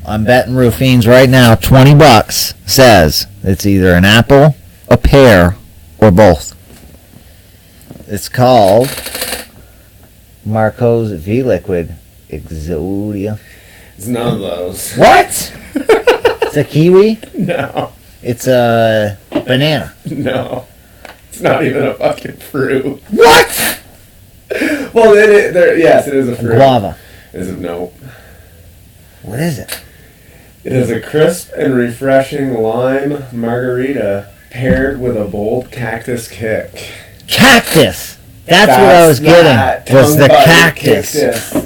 I'm betting Rufine's right now, $20 says it's either an apple, a pear, or both. It's called Marco's V-Liquid Exodia. It's none of those. What? It's a kiwi? No. It's a banana. No. It's not even a fucking fruit. What? Well, yes, it is a fruit. Guava. Is it? No. What is it? It is a crisp and refreshing lime margarita paired with a bold cactus kick. Cactus! That's what I was getting. Was the cactus.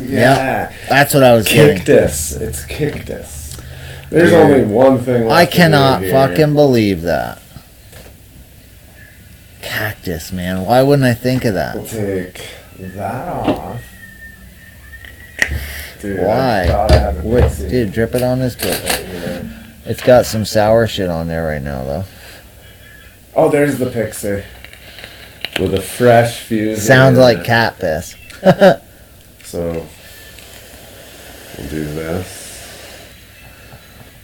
Yeah. That's what I was getting. Cactus. It's cactus. There's only one thing left. I cannot fucking believe that. Cactus, man. Why wouldn't I think of that? We'll take that off. Dude, why? Dude, drip it on this book. It's got some sour shit on there right now, though. Oh, there's the pixie. With a fresh fusion. Sounds like cat piss. So, we'll do this.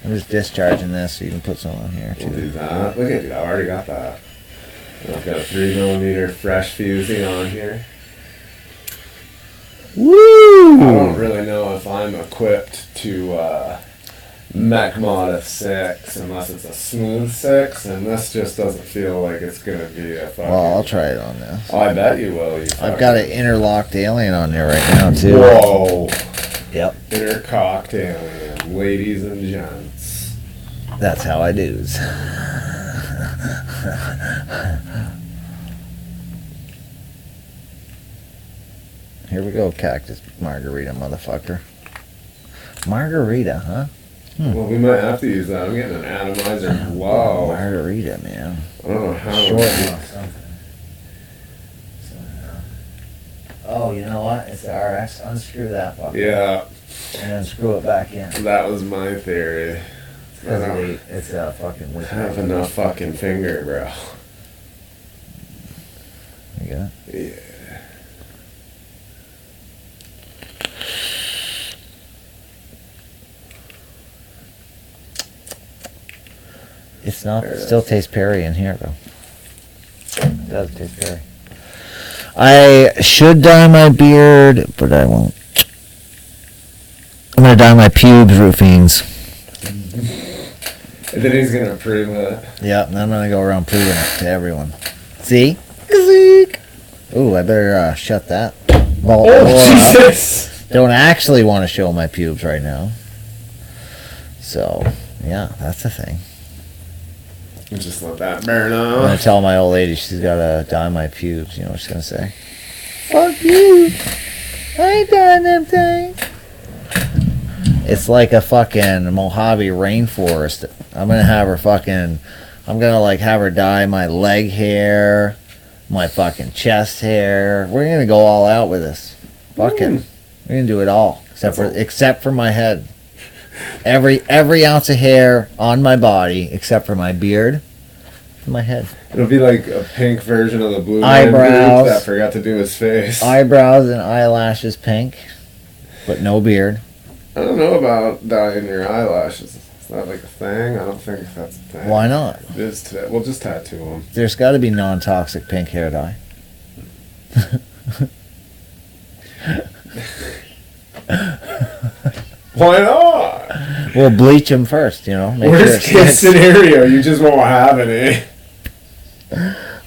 I'm just discharging this so you can put some on here, too. We'll do that. Look at you, I already got that. And I've got a 3mm fresh fusing on here. Woo! I don't really know if I'm equipped to mech mod a 6 unless it's a smooth 6, and this just doesn't feel like it's gonna be a fucking... Well, I'll try it on this. Oh, I bet you will. I've got an interlocked alien on there right now, too. Whoa. Yep. Intercocked alien, ladies and gents. That's how I do's. Here we go, cactus margarita, motherfucker. Margarita, huh? Well, we might have to use that. I'm getting an atomizer. Whoa. Margarita, man. I don't know how. Something. Oh, you know what? It's the RX. Unscrew that fucker. Yeah, And then screw it back in. that was my theory. It's a fucking wicked. Have enough fucking finger, bro. You got it? Yeah. It's not. There it Still tastes Perry in here, though. It does taste Perry. I should dye my beard, but I won't. I'm gonna dye my pubes, Rufines. And then he's gonna prove it. Yep, and I'm gonna go around proving it to everyone. See? Gazook! Ooh, I better shut that. Well, Jesus! don't actually want to show my pubes right now. So, yeah, that's the thing. Just let that burn I'm gonna off. tell my old lady she's gotta dye my pubes. You know what she's gonna say? Fuck you! I ain't dyeing them things. It's like a fucking Mojave rainforest. I'm gonna have her have her dye my leg hair, my fucking chest hair. We're gonna go all out with this. Fucking, we're gonna do it all except for my head. Every ounce of hair on my body except for my beard and my head. It'll be like a pink version of the Blue Man Eyebrows. Group that forgot to do his face. Eyebrows and eyelashes pink, but no beard. I don't know about dyeing your eyelashes. Is that like a thing? I don't think that's a thing. Why not? It is today. We'll just tattoo them. There's got to be non-toxic pink hair dye. Why not? We'll bleach them first, you know. Make Worst sure it case sticks. scenario, you just won't have any.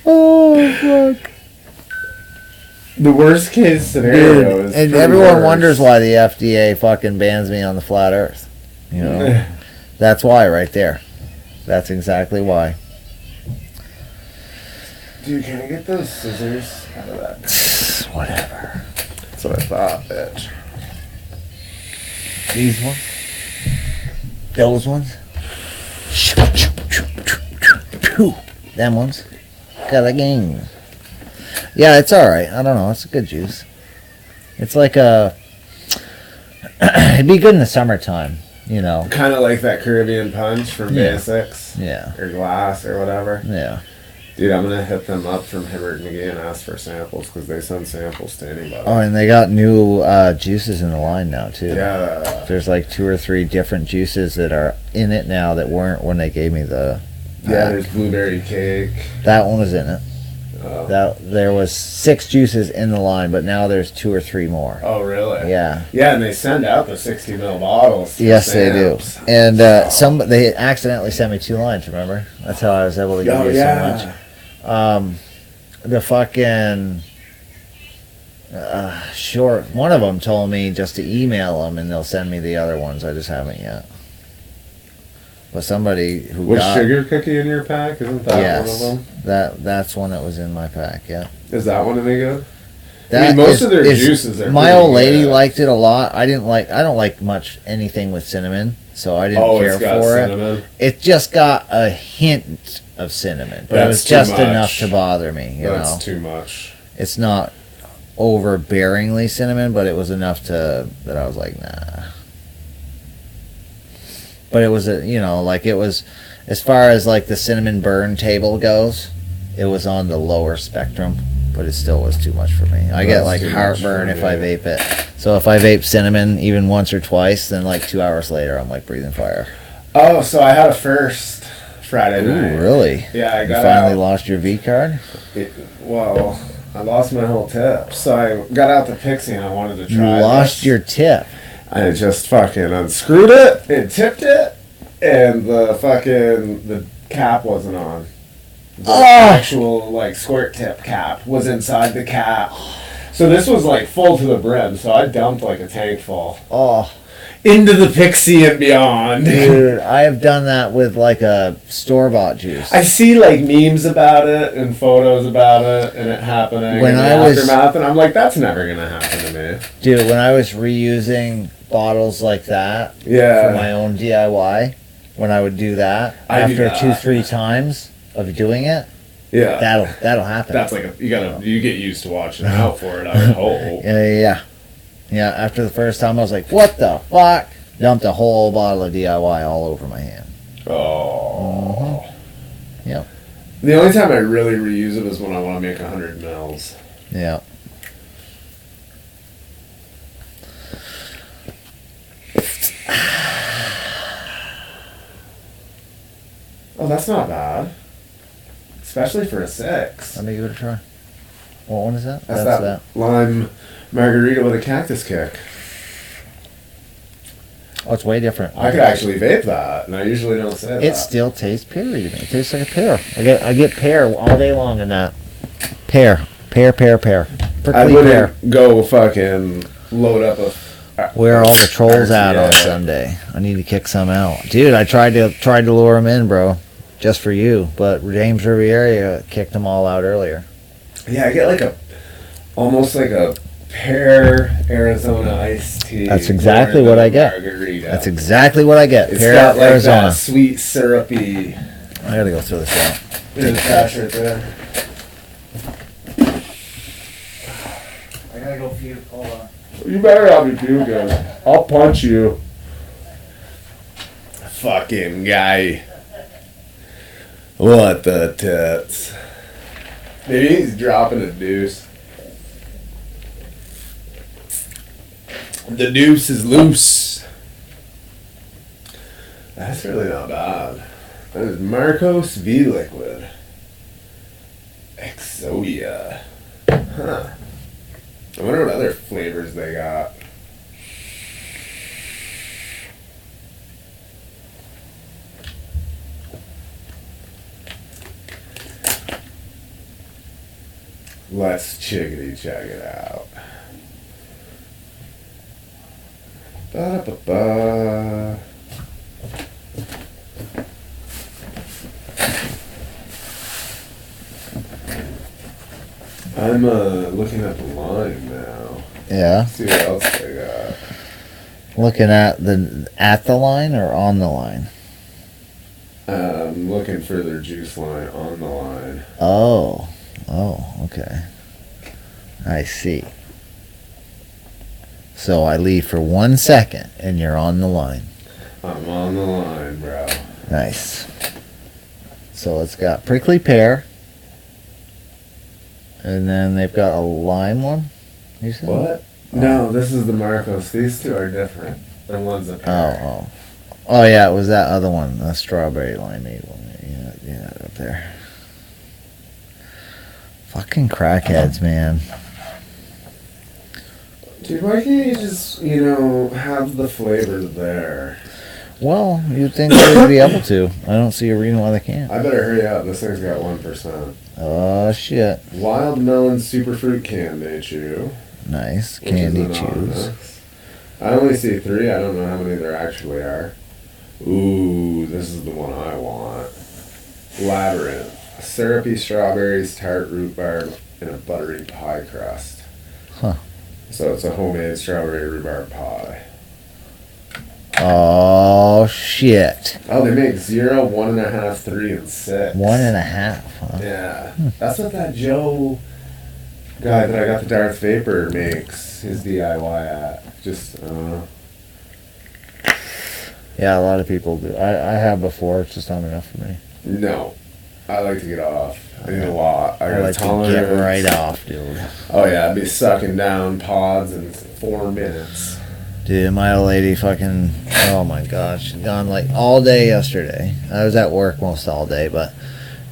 Oh fuck! The worst case scenario Dude, is. and pretty everyone worse. wonders why the FDA fucking bans me on the flat Earth. You know, that's why right there. That's exactly why. Dude, can I get those scissors out of that? Whatever. That's what I thought, bitch. These ones. Those ones. Them ones. Got a gang. Yeah, it's alright. I don't know. It's a good juice. It's like a... it'd be good in the summertime, you know. Kind of like that Caribbean Punch from Yeah. Basics. Yeah. Or Glass or whatever. Yeah. Dude, I'm going to hit them up from Hibbert McGee and ask for samples because they send samples to anybody. Oh, and they got new juices in the line now, too. Yeah. There's like 2 or 3 different juices that are in it now that weren't when they gave me the... Yeah, there's blueberry cake. That one was in it. Oh. There was 6 juices in the line, but now there's 2 or 3 more. Oh, really? Yeah. Yeah, and they send out the 60 ml bottles. for Yes, they do. Samps. And they accidentally sent me 2 lines, remember? That's how I was able to give Oh, you yeah. so much. The fucking short one of them told me just to email them and they'll send me the other ones. I just haven't yet. But somebody who Was got sugar cookie in your pack? Isn't that yes, one of them? that's one that was in my pack. Yeah. Is that one any good? That most of their juices are My pretty old lady good. liked it a lot. I don't like much anything with cinnamon, so I didn't care It's got for it. cinnamon. It just got a hint of cinnamon, but it That's was too just much. enough to bother me. You That's know, too much. it's not overbearingly cinnamon, but it was enough that I was like, nah. But it was it was as far as like the cinnamon burn table goes, it was on the lower spectrum, but it still was too much for me. I get That's like too much heartburn for if I me. vape it. So if I vape cinnamon even once or twice, then like 2 hours later, I'm like breathing fire. Oh, so I had a first Friday night. Ooh, really? Yeah, I You got finally out. lost your V card? Well, I lost my whole tip. So I got out the Pixie and I wanted to You try lost this. your tip. I just fucking unscrewed it and tipped it, and the cap wasn't on. The actual like squirt tip cap was inside the cap. So this was like full to the brim, so I dumped like a tank full. Oh, Into the Pixie and beyond. dude, I have done that with like a store-bought juice. I see like memes about it and photos about it and it happening When in the I was- aftermath, and I'm like, that's never gonna happen to me. Dude, when I was reusing bottles like that for Yeah. my own DIY, when I would do that, I do after that. 2-3 times of doing it, Yeah. that'll happen. That's like you get used to watching out for it, I would hope. Yeah, after the first time, I was like, what the fuck? Dumped a whole bottle of DIY all over my hand. Oh. Yep. The only time I really reuse it is when I want to make 100 mils. Yeah. Oh, that's not bad. Especially for a 6. Let me give it a try. What one is that? That's that lime margarita with a cactus kick. Oh, it's way different. I could actually vape that, and I usually don't say that. It still tastes peary to me. It tastes like a pear. I get pear all day long in that. Pear. I Prickly wouldn't pear. go fucking load up a... Where are all the trolls at on Yeah. Sunday? I need to kick some out. Dude, I tried to lure them in, bro. Just for you. But James Riviera kicked them all out earlier. Yeah, I get like almost like a pear Arizona iced tea. That's exactly what I get. Margarita. That's exactly what I get. It's Pear, got like Arizona. that sweet syrupy. I gotta go throw this out. There's trash right there. I gotta go puke. Hold on. You better not be puking. I'll punch you. Fucking guy. What the tits? Maybe he's dropping a deuce. The deuce is loose. That's really not bad. That is Marcos V Liquid. Exodia. Huh. I wonder what other flavors they got. Let's chickadee check it out. Ba-da-ba-ba. I'm looking at the line now. Yeah. See what else they got. Looking at the line or on the line? Looking for their juice line on the line. Oh, okay. I see. So I leave for 1 second and you're on the line. I'm on the line, bro. Nice. So it's got prickly pear. And then they've got a lime one. You said? What? No, this is the Marcos. These two are different. The ones that Oh yeah, it was that other one, the strawberry limeade one. Yeah, up there. Fucking crackheads, man. Dude, why can't you just, have the flavors there? Well, you'd think they would be able to. I don't see a reason why they can't. I better hurry up. This thing's got 1%. Oh shit. Wild melon superfruit candy chew. Nice. which is Candy anonymous. chews. I only see 3. I don't know how many there actually are. Ooh, this is the one I want. Labyrinth. Syrupy strawberries, tart rhubarb, and a buttery pie crust. Huh. So it's a homemade strawberry rhubarb pie. Oh shit. Oh, they make 0, 1.5, 3, and 6. 1.5, huh? Yeah. That's what that Joe guy that I got the Darth Vapor makes his DIY at. Just, Yeah, a lot of people do. I have before, it's just not enough for me. no. I like to get off. I need a lot. I I got like to tolerance. get right off, dude. Oh yeah, I'd be sucking down pods in 4 minutes. Dude, my old lady fucking, oh my gosh, she's gone like all day yesterday. I was at work most all day, but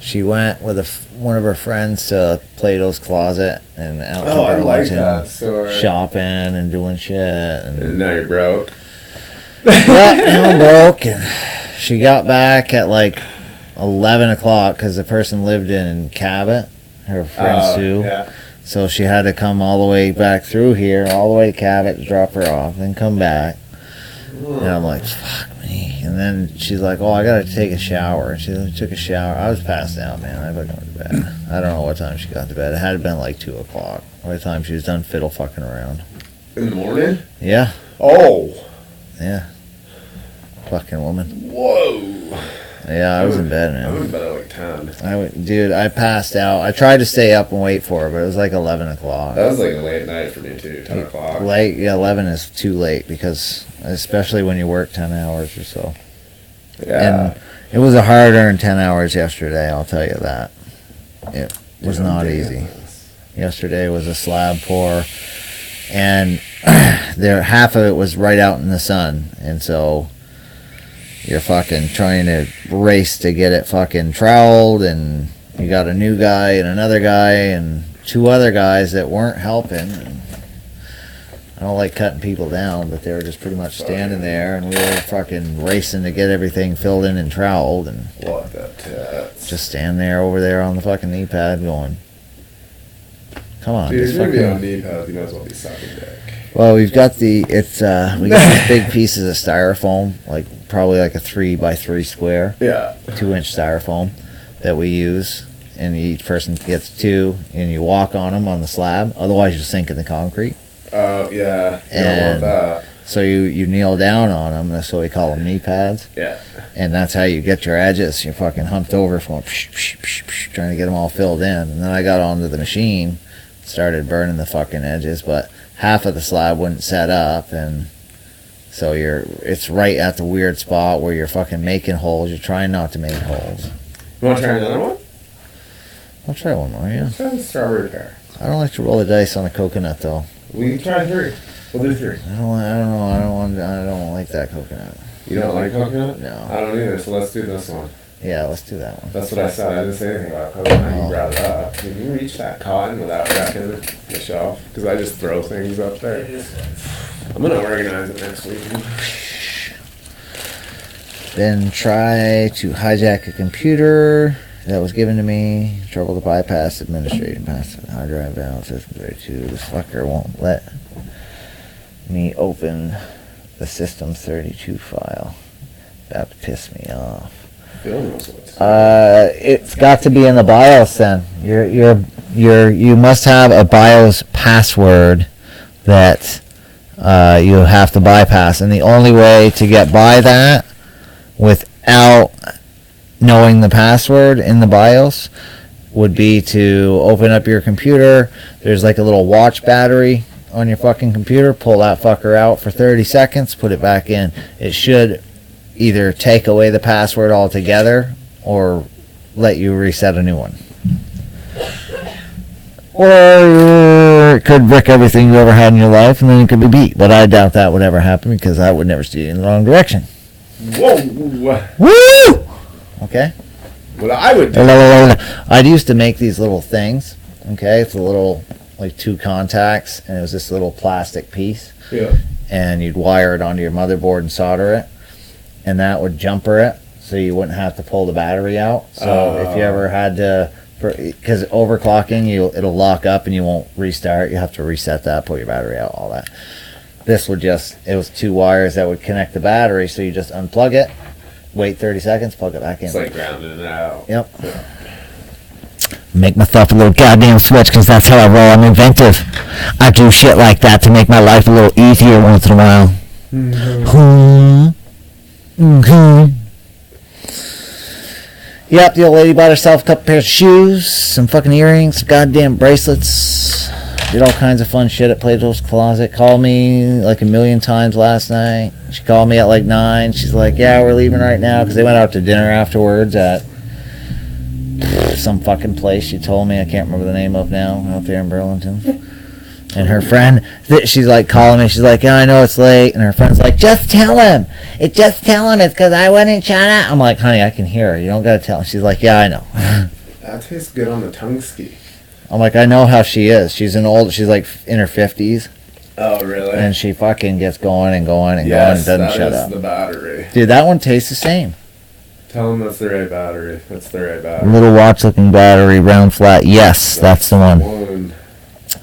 She went with one of her friends to Plato's Closet and out to I like Burlington, that story. shopping and doing shit. And now you're broke. Yeah, now I'm broke. And she got back at like 11 o'clock because the person lived in Cabot, her friend Sue. Yeah. So she had to come all the way back through here, all the way to Cabot to drop her off, then come back. And I'm like, fuck me. And then she's like, oh, I gotta take a shower. And she took a shower. I was passed out, man. I was going to bed. I don't know what time she got to bed. It had been like 2 o'clock by the time she was done fiddle fucking around. In the morning? Yeah. Oh. Yeah. Fucking woman. Whoa. Yeah, I was in bed, man. I was in bed at like 10. Dude, I passed out. I tried to stay up and wait for her, but it was like 11 o'clock. That was like a late night for me too, 10 o'clock. Late, yeah, 11 is too late because, especially when you work 10 hours or so. Yeah. And it was a hard-earned 10 hours yesterday, I'll tell you that. It was not easy. Yesterday was a slab pour, and half of it was right out in the sun, and so you're fucking trying to race to get it fucking troweled, and you got a new guy and another guy and 2 other guys that weren't helping. And I don't like cutting people down, but they were just pretty much standing there, and we were fucking racing to get everything filled in and troweled, and What the tits. just stand there over there on the fucking knee pad going, come on. Dude, if just you're gonna be fucking... on knee pads, you might as well be sucking dick. Well, we got these big pieces of styrofoam, like probably like a 3x3 square, Yeah. 2-inch styrofoam that we use, and each person gets 2, and you walk on them on the slab. Otherwise, you sink in the concrete. Oh, yeah. You don't And want that. so you kneel down on them. That's what we call them, knee pads. Yeah. And that's how you get your edges. You're fucking humped over, going trying to get them all filled in. And then I got onto the machine, started burning the fucking edges, but half of the slab wouldn't set up, and so it's right at the weird spot where you're fucking making holes. You're trying not to make holes. You want to try another one? I'll try one more, yeah. Try the strawberry pear. I don't like to roll the dice on a coconut though. We can try 3. We'll do 3. I don't like that coconut. You don't like coconut? No. I don't either, so let's do this one. Yeah, let's do that one. That's what I said. I didn't say anything about coconut. Oh. You brought it up. Can you reach that cotton without wrecking the shelf? Because I just throw things up there. I'm going to organize it next week. Then try to hijack a computer that was given to me. Trouble to bypass administrative password. Hard drive valve system 32. This fucker won't let me open the system 32 file. About to piss me off. It's got to be in the BIOS then. You must have a BIOS password that you have to bypass, and the only way to get by that without knowing the password in the BIOS would be to open up your computer. There's like a little watch battery on your fucking computer. Pull that fucker out for 30 seconds, put it back in. It should either take away the password altogether or let you reset a new one. Or it could brick everything you ever had in your life, and then you could be beat. But I doubt that would ever happen, because I would never steer you in the wrong direction. Whoa! Woo! Okay? What I would do. I used to make these little things. Okay? It's a little, like 2 contacts, and it was this little plastic piece. Yeah. And you'd wire it onto your motherboard and solder it. And that would jumper it, so you wouldn't have to pull the battery out. So if you ever had to, because overclocking, it'll lock up and you won't restart. You have to reset that, pull your battery out, all that. This would it was 2 wires that would connect the battery, so you just unplug it, wait 30 seconds, plug it back in. It's like grounding it out. Yep. Make myself a little goddamn switch, because that's how I roll. I'm inventive. I do shit like that to make my life a little easier once in a while. Mm-hmm. Okay. Yep, the old lady bought herself a couple pairs of shoes, some fucking earrings, some goddamn bracelets. Did all kinds of fun shit at Plato's Closet. Called me like a million times last night. She called me at like 9. She's like, yeah, we're leaving right now, because they went out to dinner afterwards at some fucking place she told me. I can't remember the name of now, out there in Burlington. And her friend, she's like calling me. She's like, yeah, I know it's late. And her friend's like, just tell him. Just tell him it's because I went and shot out. I'm like, honey, I can hear her. You don't got to tell him. She's like, yeah, I know. that tastes good on the tongue ski. I'm like, I know how she is. She's like in her 50s. Oh, really? And she fucking gets going and going and going and doesn't shut up. the battery. Dude, that one tastes the same. Tell them that's the right battery. That's the right battery. Little watch-looking battery, round flat. Yes, that's the one.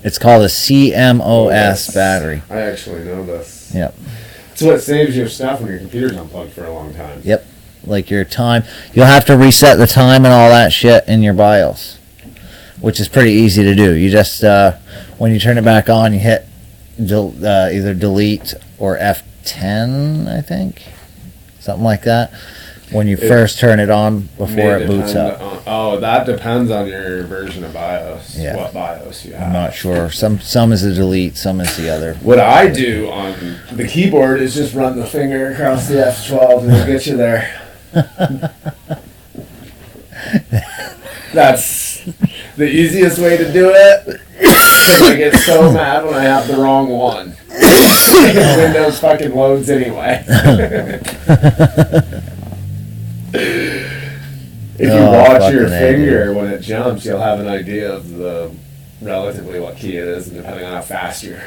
It's called a CMOS battery. I actually know this. Yep. It's what saves your stuff when your computer's unplugged for a long time. Yep. Like your time. You'll have to reset the time and all that shit in your BIOS, which is pretty easy to do. You just, when you turn it back on, you hit either delete or F10, I think. Something like that. When you first turn it on before it boots up. That depends on your version of BIOS. Yeah. What BIOS you have. I'm not sure. Some is a delete, some is the other. What I do on the keyboard is just run the finger across the F12 and it'll get you there. That's the easiest way to do it. I get so mad when I have the wrong one. Windows fucking loads anyway. If you watch your finger when it jumps, you'll have an idea of relatively what key it is, and depending on how fast you're.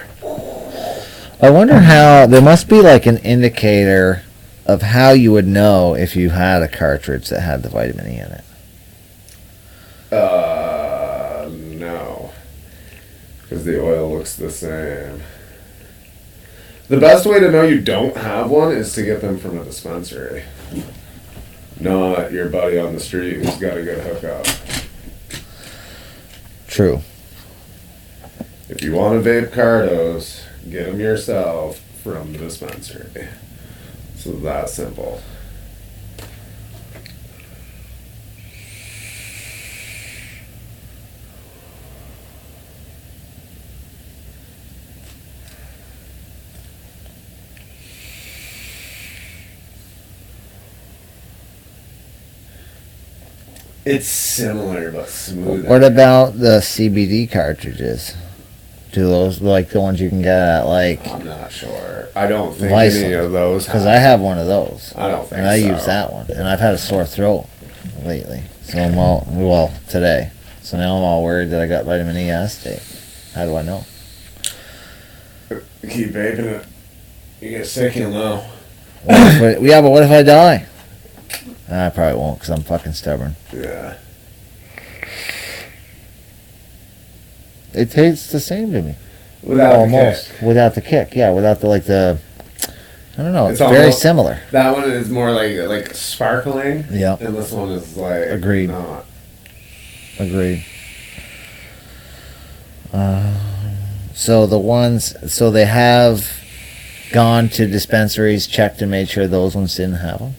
I wonder how there must be like an indicator of how you would know if you had a cartridge that had the vitamin E in it. No, because the oil looks the same. The best way to know you don't have one is to get them from a dispensary. Not your buddy on the street who's got a good hookup. True. If you want to vape cardos, get them yourself from the dispensary. So that simple. It's similar but smoother. What about the CBD cartridges? Do those like the ones you can get at like? I'm not sure. I don't think Viceland. any of those. Because I have one of those. I don't think and I so. use that one, and I've had a sore throat lately. So I'm all today. So now I'm all worried that I got vitamin E acetate. How do I know? Keep vaping it. You get sick, you'll know. But what if I die? I probably won't because I'm fucking stubborn. Yeah. It tastes the same to me. Without almost the kick. Without the kick, yeah. Without the I don't know. It's almost, very similar. That one is more like sparkling. Yeah. And this one is like Agreed. Not. Agreed. So they have gone to dispensaries, checked and made sure those ones didn't have them.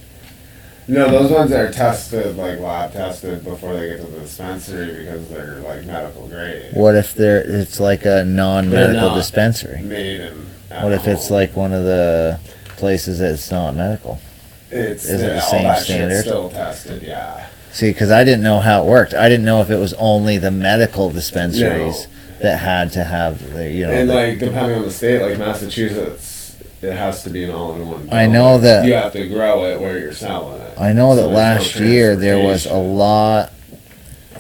No, those ones are tested, like lab tested before they get to the dispensary because they're like medical grade. What if it's like a non-medical dispensary? Made in. What if it's like one of the places that's not medical? Is it the all same that standard? shit's still tested, yeah. See, because I didn't know how it worked. I didn't know if it was only the medical dispensaries that had to have And like depending on the state, like Massachusetts, it has to be an all-in-one. I know that you have to grow it where you're selling it. I know that last year there was a lot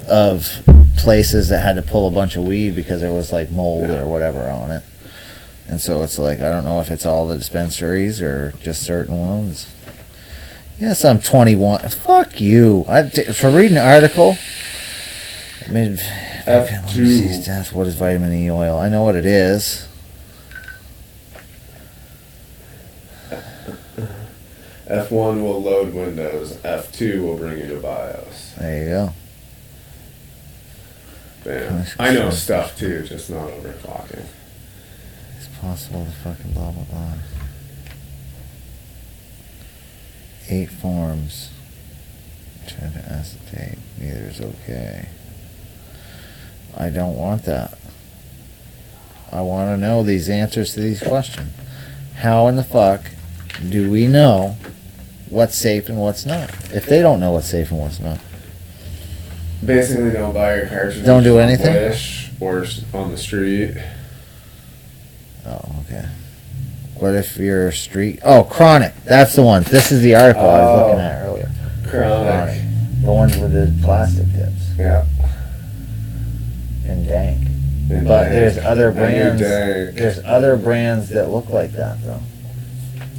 of places that had to pull a bunch of weed because there was like mold or whatever on it. And so it's like, I don't know if it's all the dispensaries or just certain ones. Yes, I'm 21. Fuck you. For reading an article, I mean, F2. What is vitamin E oil? I know what it is. F1 will load Windows. F2 will bring you to BIOS. There you go. Bam. I know stuff too, just not overclocking. It's possible to fucking blah blah blah. 8 forms. Try to acetate. Neither is okay. I don't want that. I want to know these answers to these questions. How in the fuck do we know what's safe and what's not? If they don't know what's safe and what's not. Basically, don't buy your cartridges. Don't do anything? Wish or on the street. Oh, okay. What if you're street... Oh, chronic. That's the one. This is the article I was looking at earlier. Chronic. The ones with the plastic tips. Yeah. and dank. And But there's dank. other And you're brands. dank. There's other brands that look like that though.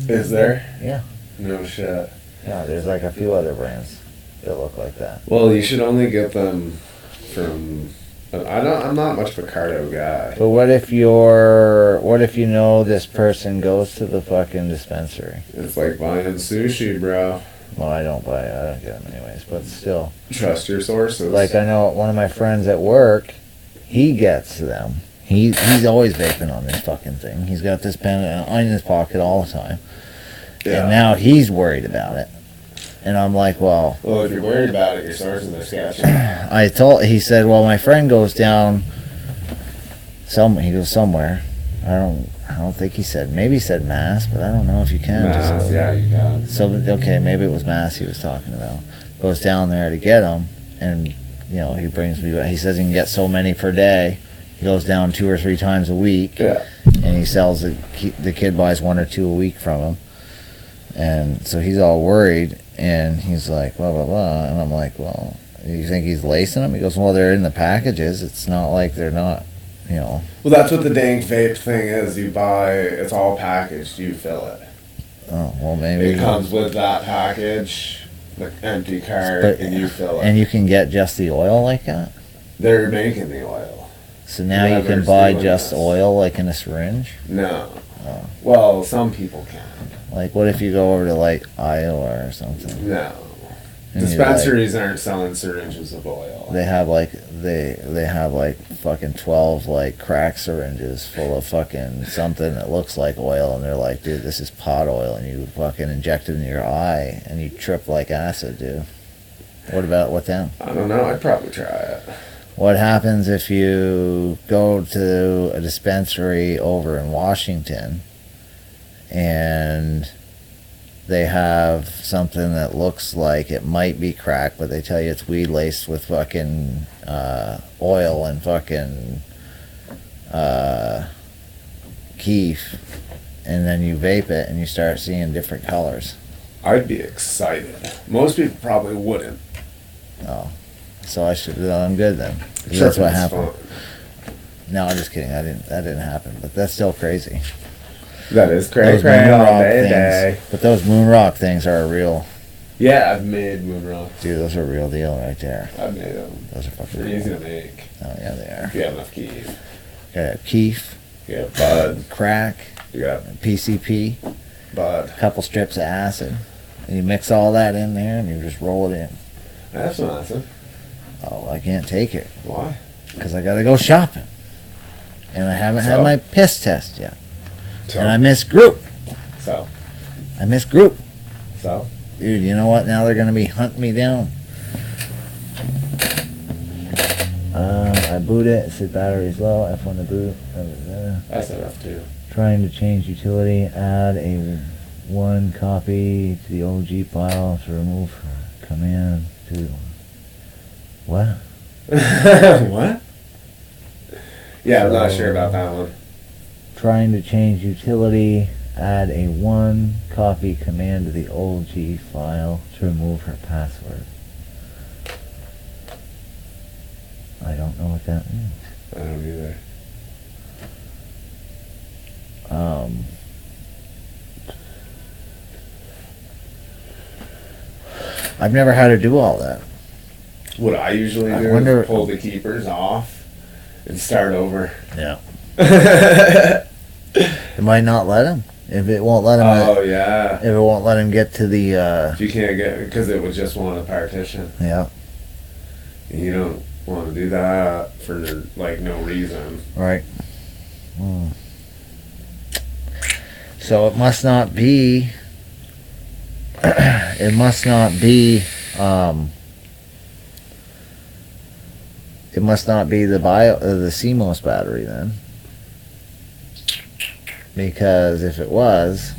Is there? Yeah. No shit. Yeah, there's like a few other brands that look like that. Well, you should only get them from. I'm not much of a cardo guy. But what if you know this person goes to the fucking dispensary? It's like buying sushi, bro. Well, I don't get them anyways, but still. Trust your sources. Like I know one of my friends at work, he gets them. He's always vaping on this fucking thing. He's got this pen in his pocket all the time. Yeah. And now he's worried about it. And I'm like, well, if you're worried about it, your sources are sketchy. he said, well, my friend goes down he goes somewhere. I don't think he said, maybe he said Mass, but I don't know if you can. Mass, yeah, you can. So, okay, maybe it was Mass he was talking about. Goes down there to get them, and, he brings me back. He says he can get so many per day. He goes down 2 or 3 times a week, Yeah. and he sells the kid buys 1 or 2 a week from him. And so he's all worried, and he's like, blah, blah, blah. And I'm like, well, you think he's lacing them? He goes, well, they're in the packages. It's not like they're not, Well, that's what the dank vape thing is. You buy, it's all packaged. You fill it. Oh, well, maybe. It comes with that package, the empty cart, and you fill it. And you can get just the oil like that? They're making the oil. So now you can Whoever's buy doing just this. oil like in a syringe? No. Oh. Well, some people can. Like, what if you go over to, like, Iowa or something? No. And you, Dispensaries aren't selling syringes of oil. They have, like, fucking 12, like, crack syringes full of fucking something that looks like oil, and they're like, dude, this is pot oil, and you fucking inject it in your eye, and you trip like acid, dude. What then? I don't know. I'd probably try it. What happens if you go to a dispensary over in Washington and they have something that looks like it might be crack, but they tell you it's weed laced with fucking oil and fucking keef, and then you vape it and you start seeing different colors? I'd be excited. Most people probably wouldn't. Oh, so I'm good then. 'Cause that's what happened. No, I'm just kidding. That didn't happen. But that's still crazy. That is crazy. Those Cray all moon rock day, things. day. But those moon rock things are a real. Yeah, I've made moon rocks. Dude, those are a real deal right there. I've made them. Those are fucking. They're Real. easy to make. Oh yeah, they are. If you have enough keys. Got keef, You got bud. crack, You got PCP, bud. a couple strips of acid, and you mix all that in there and you just roll it in. That's massive. Oh, I can't take it Why? because I gotta go shopping, and I haven't had So? my piss test yet, So. and I missed group. So. So. Dude, you know what? Now they're gonna be hunting me down. I boot it. It said battery's low. F1 to boot. That's enough too. Trying to change utility. Add a 1 copy to the OG file to remove command to. What? What? Yeah, I'm not sure about that one. Trying to change utility. Add a 1 copy command to the OG file to remove her password. I don't know what that means. I don't either. I've never had to do all that. What I usually I do wonder- is pull the keepers off and start over. Yeah. It might not let him. If it won't let him. Oh yeah. If it won't let him get to the. If you can't get, because it would just want a partition. Yeah. You don't want to do that for like no reason. Right. Hmm. So it must not be. It must not be. It must not be the CMOS battery then. Because if it was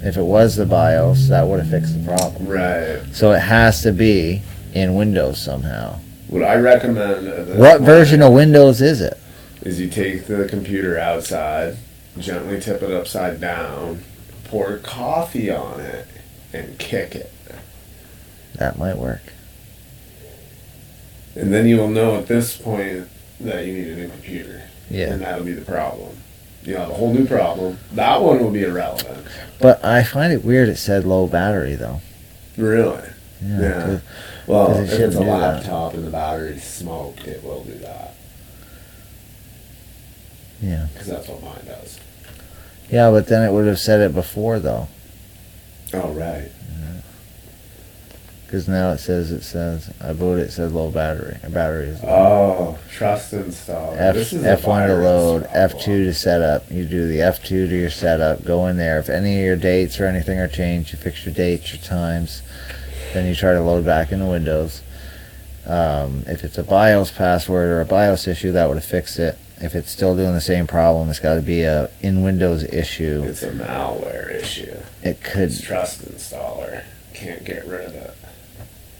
the BIOS, that would have fixed the problem. Right. So it has to be in Windows somehow. What I recommend at this What point version of Windows is it? is you take the computer outside, gently tip it upside down, pour coffee on it, and kick it. That might work. And then you'll know at this point that you need a new computer. Yeah. And that'll be the problem. You have a whole new problem. That one will be irrelevant. But I find it weird it said low battery, though. Really? Yeah. Well, 'cause it if it's a shouldn't do that. laptop and the battery's smoked, it will do that. Yeah. Because that's what mine does. Yeah, but then it would have said it before, though. Oh, right. Because now it says, I booted, it says low battery. Battery is low. Oh, trust install. F1 to load, F2 to setup. You do the F2 to your setup. Go in there. If any of your dates or anything are changed, you fix your dates, your times. Then you try to load back into Windows. If it's a BIOS password or a BIOS issue, that would have fixed it. If it's still doing the same problem, it's got to be a in Windows issue. It's a malware issue. It could. It's trust installer. Can't get rid of it.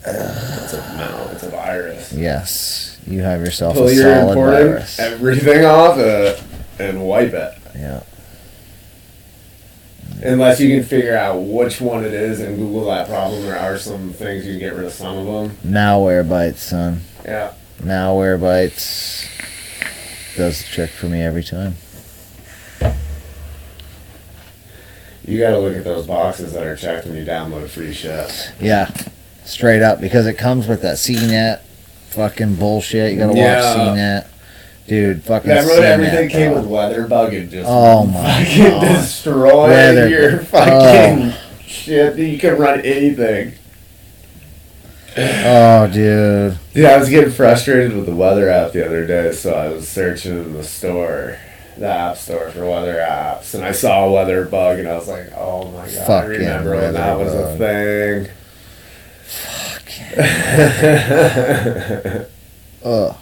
It's a virus. Yes, you have yourself Pull a your solid important virus. everything off it and wipe it. Yeah. Unless you can figure out which one it is and Google that problem, there are some things you can get rid of some of them. Malwarebytes, son. Yeah. Malwarebytes does the trick for me every time. You gotta look at those boxes that are checked when you download free shit. Yeah, straight up, because it comes with that CNET fucking bullshit. You gotta watch CNET. Dude, fucking That wrote CNET, everything came bro. with Weatherbug and just Oh my fucking God. destroy your fucking shit. You can run anything. Oh, dude. Yeah, I was getting frustrated with the weather app the other day, so I was searching in the store, the app store for weather apps, and I saw a weather bug, and I was like, oh my god, I Fucking remember when that was a thing.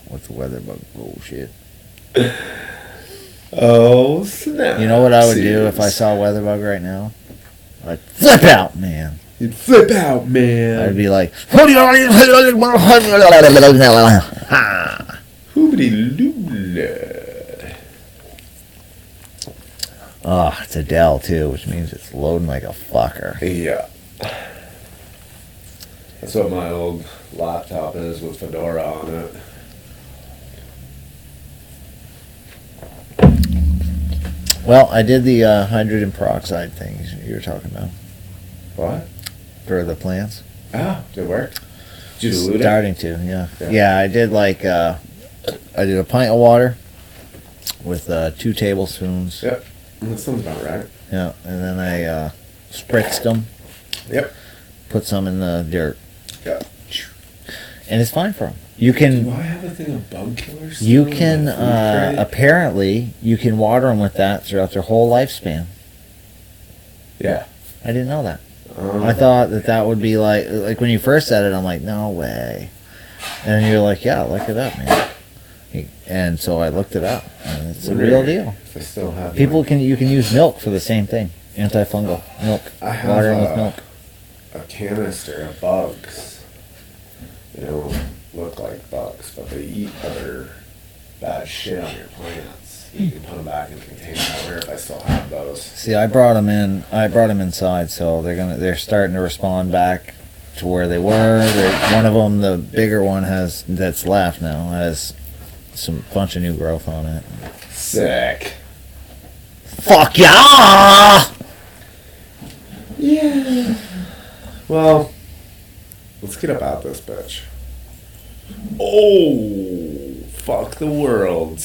What's the weather bug bullshit? Oh, snap. You know what I would do if I saw a weather bug right now? I'd flip out, man. You'd flip out, man. I'd be like, Hoobity-loo-la. oh, it's a Dell too, which means it's loading like a fucker. Yeah. That's what my old laptop is with Fedora on it. Well, I did the hydrogen peroxide things you were talking about What? for the plants. Ah, did it work? Did you dilute it? Starting to, yeah. Yeah. Yeah, I did like, I did a pint of water with 2 tablespoons. Yep. That sounds about right. Yeah, and then I spritzed them. Yep. Put some in the dirt. Yeah. And it's fine for them. You can, Do I have a thing of bug killers? you still in can, my food crate? apparently, you can water them with that throughout their whole lifespan. Yeah. I didn't know that. I thought that would be like when you first said it, I'm like, no way. And you're like, yeah, look it up, man. And so I looked it up, and it's a real deal. If I still have You can use milk for the same thing. Antifungal milk. I have Water with milk. a canister of bugs. They don't look like bugs, but they eat other bad shit on your plants. You can put them back in containers. I wonder if I still have those. See, I brought them inside, so they're starting to respond back to where they were. One of them, the bigger one, that's left now, has some bunch of new growth on it. Sick. Fuck yeah! Yeah. Well, let's get about this bitch. Oh, fuck the world.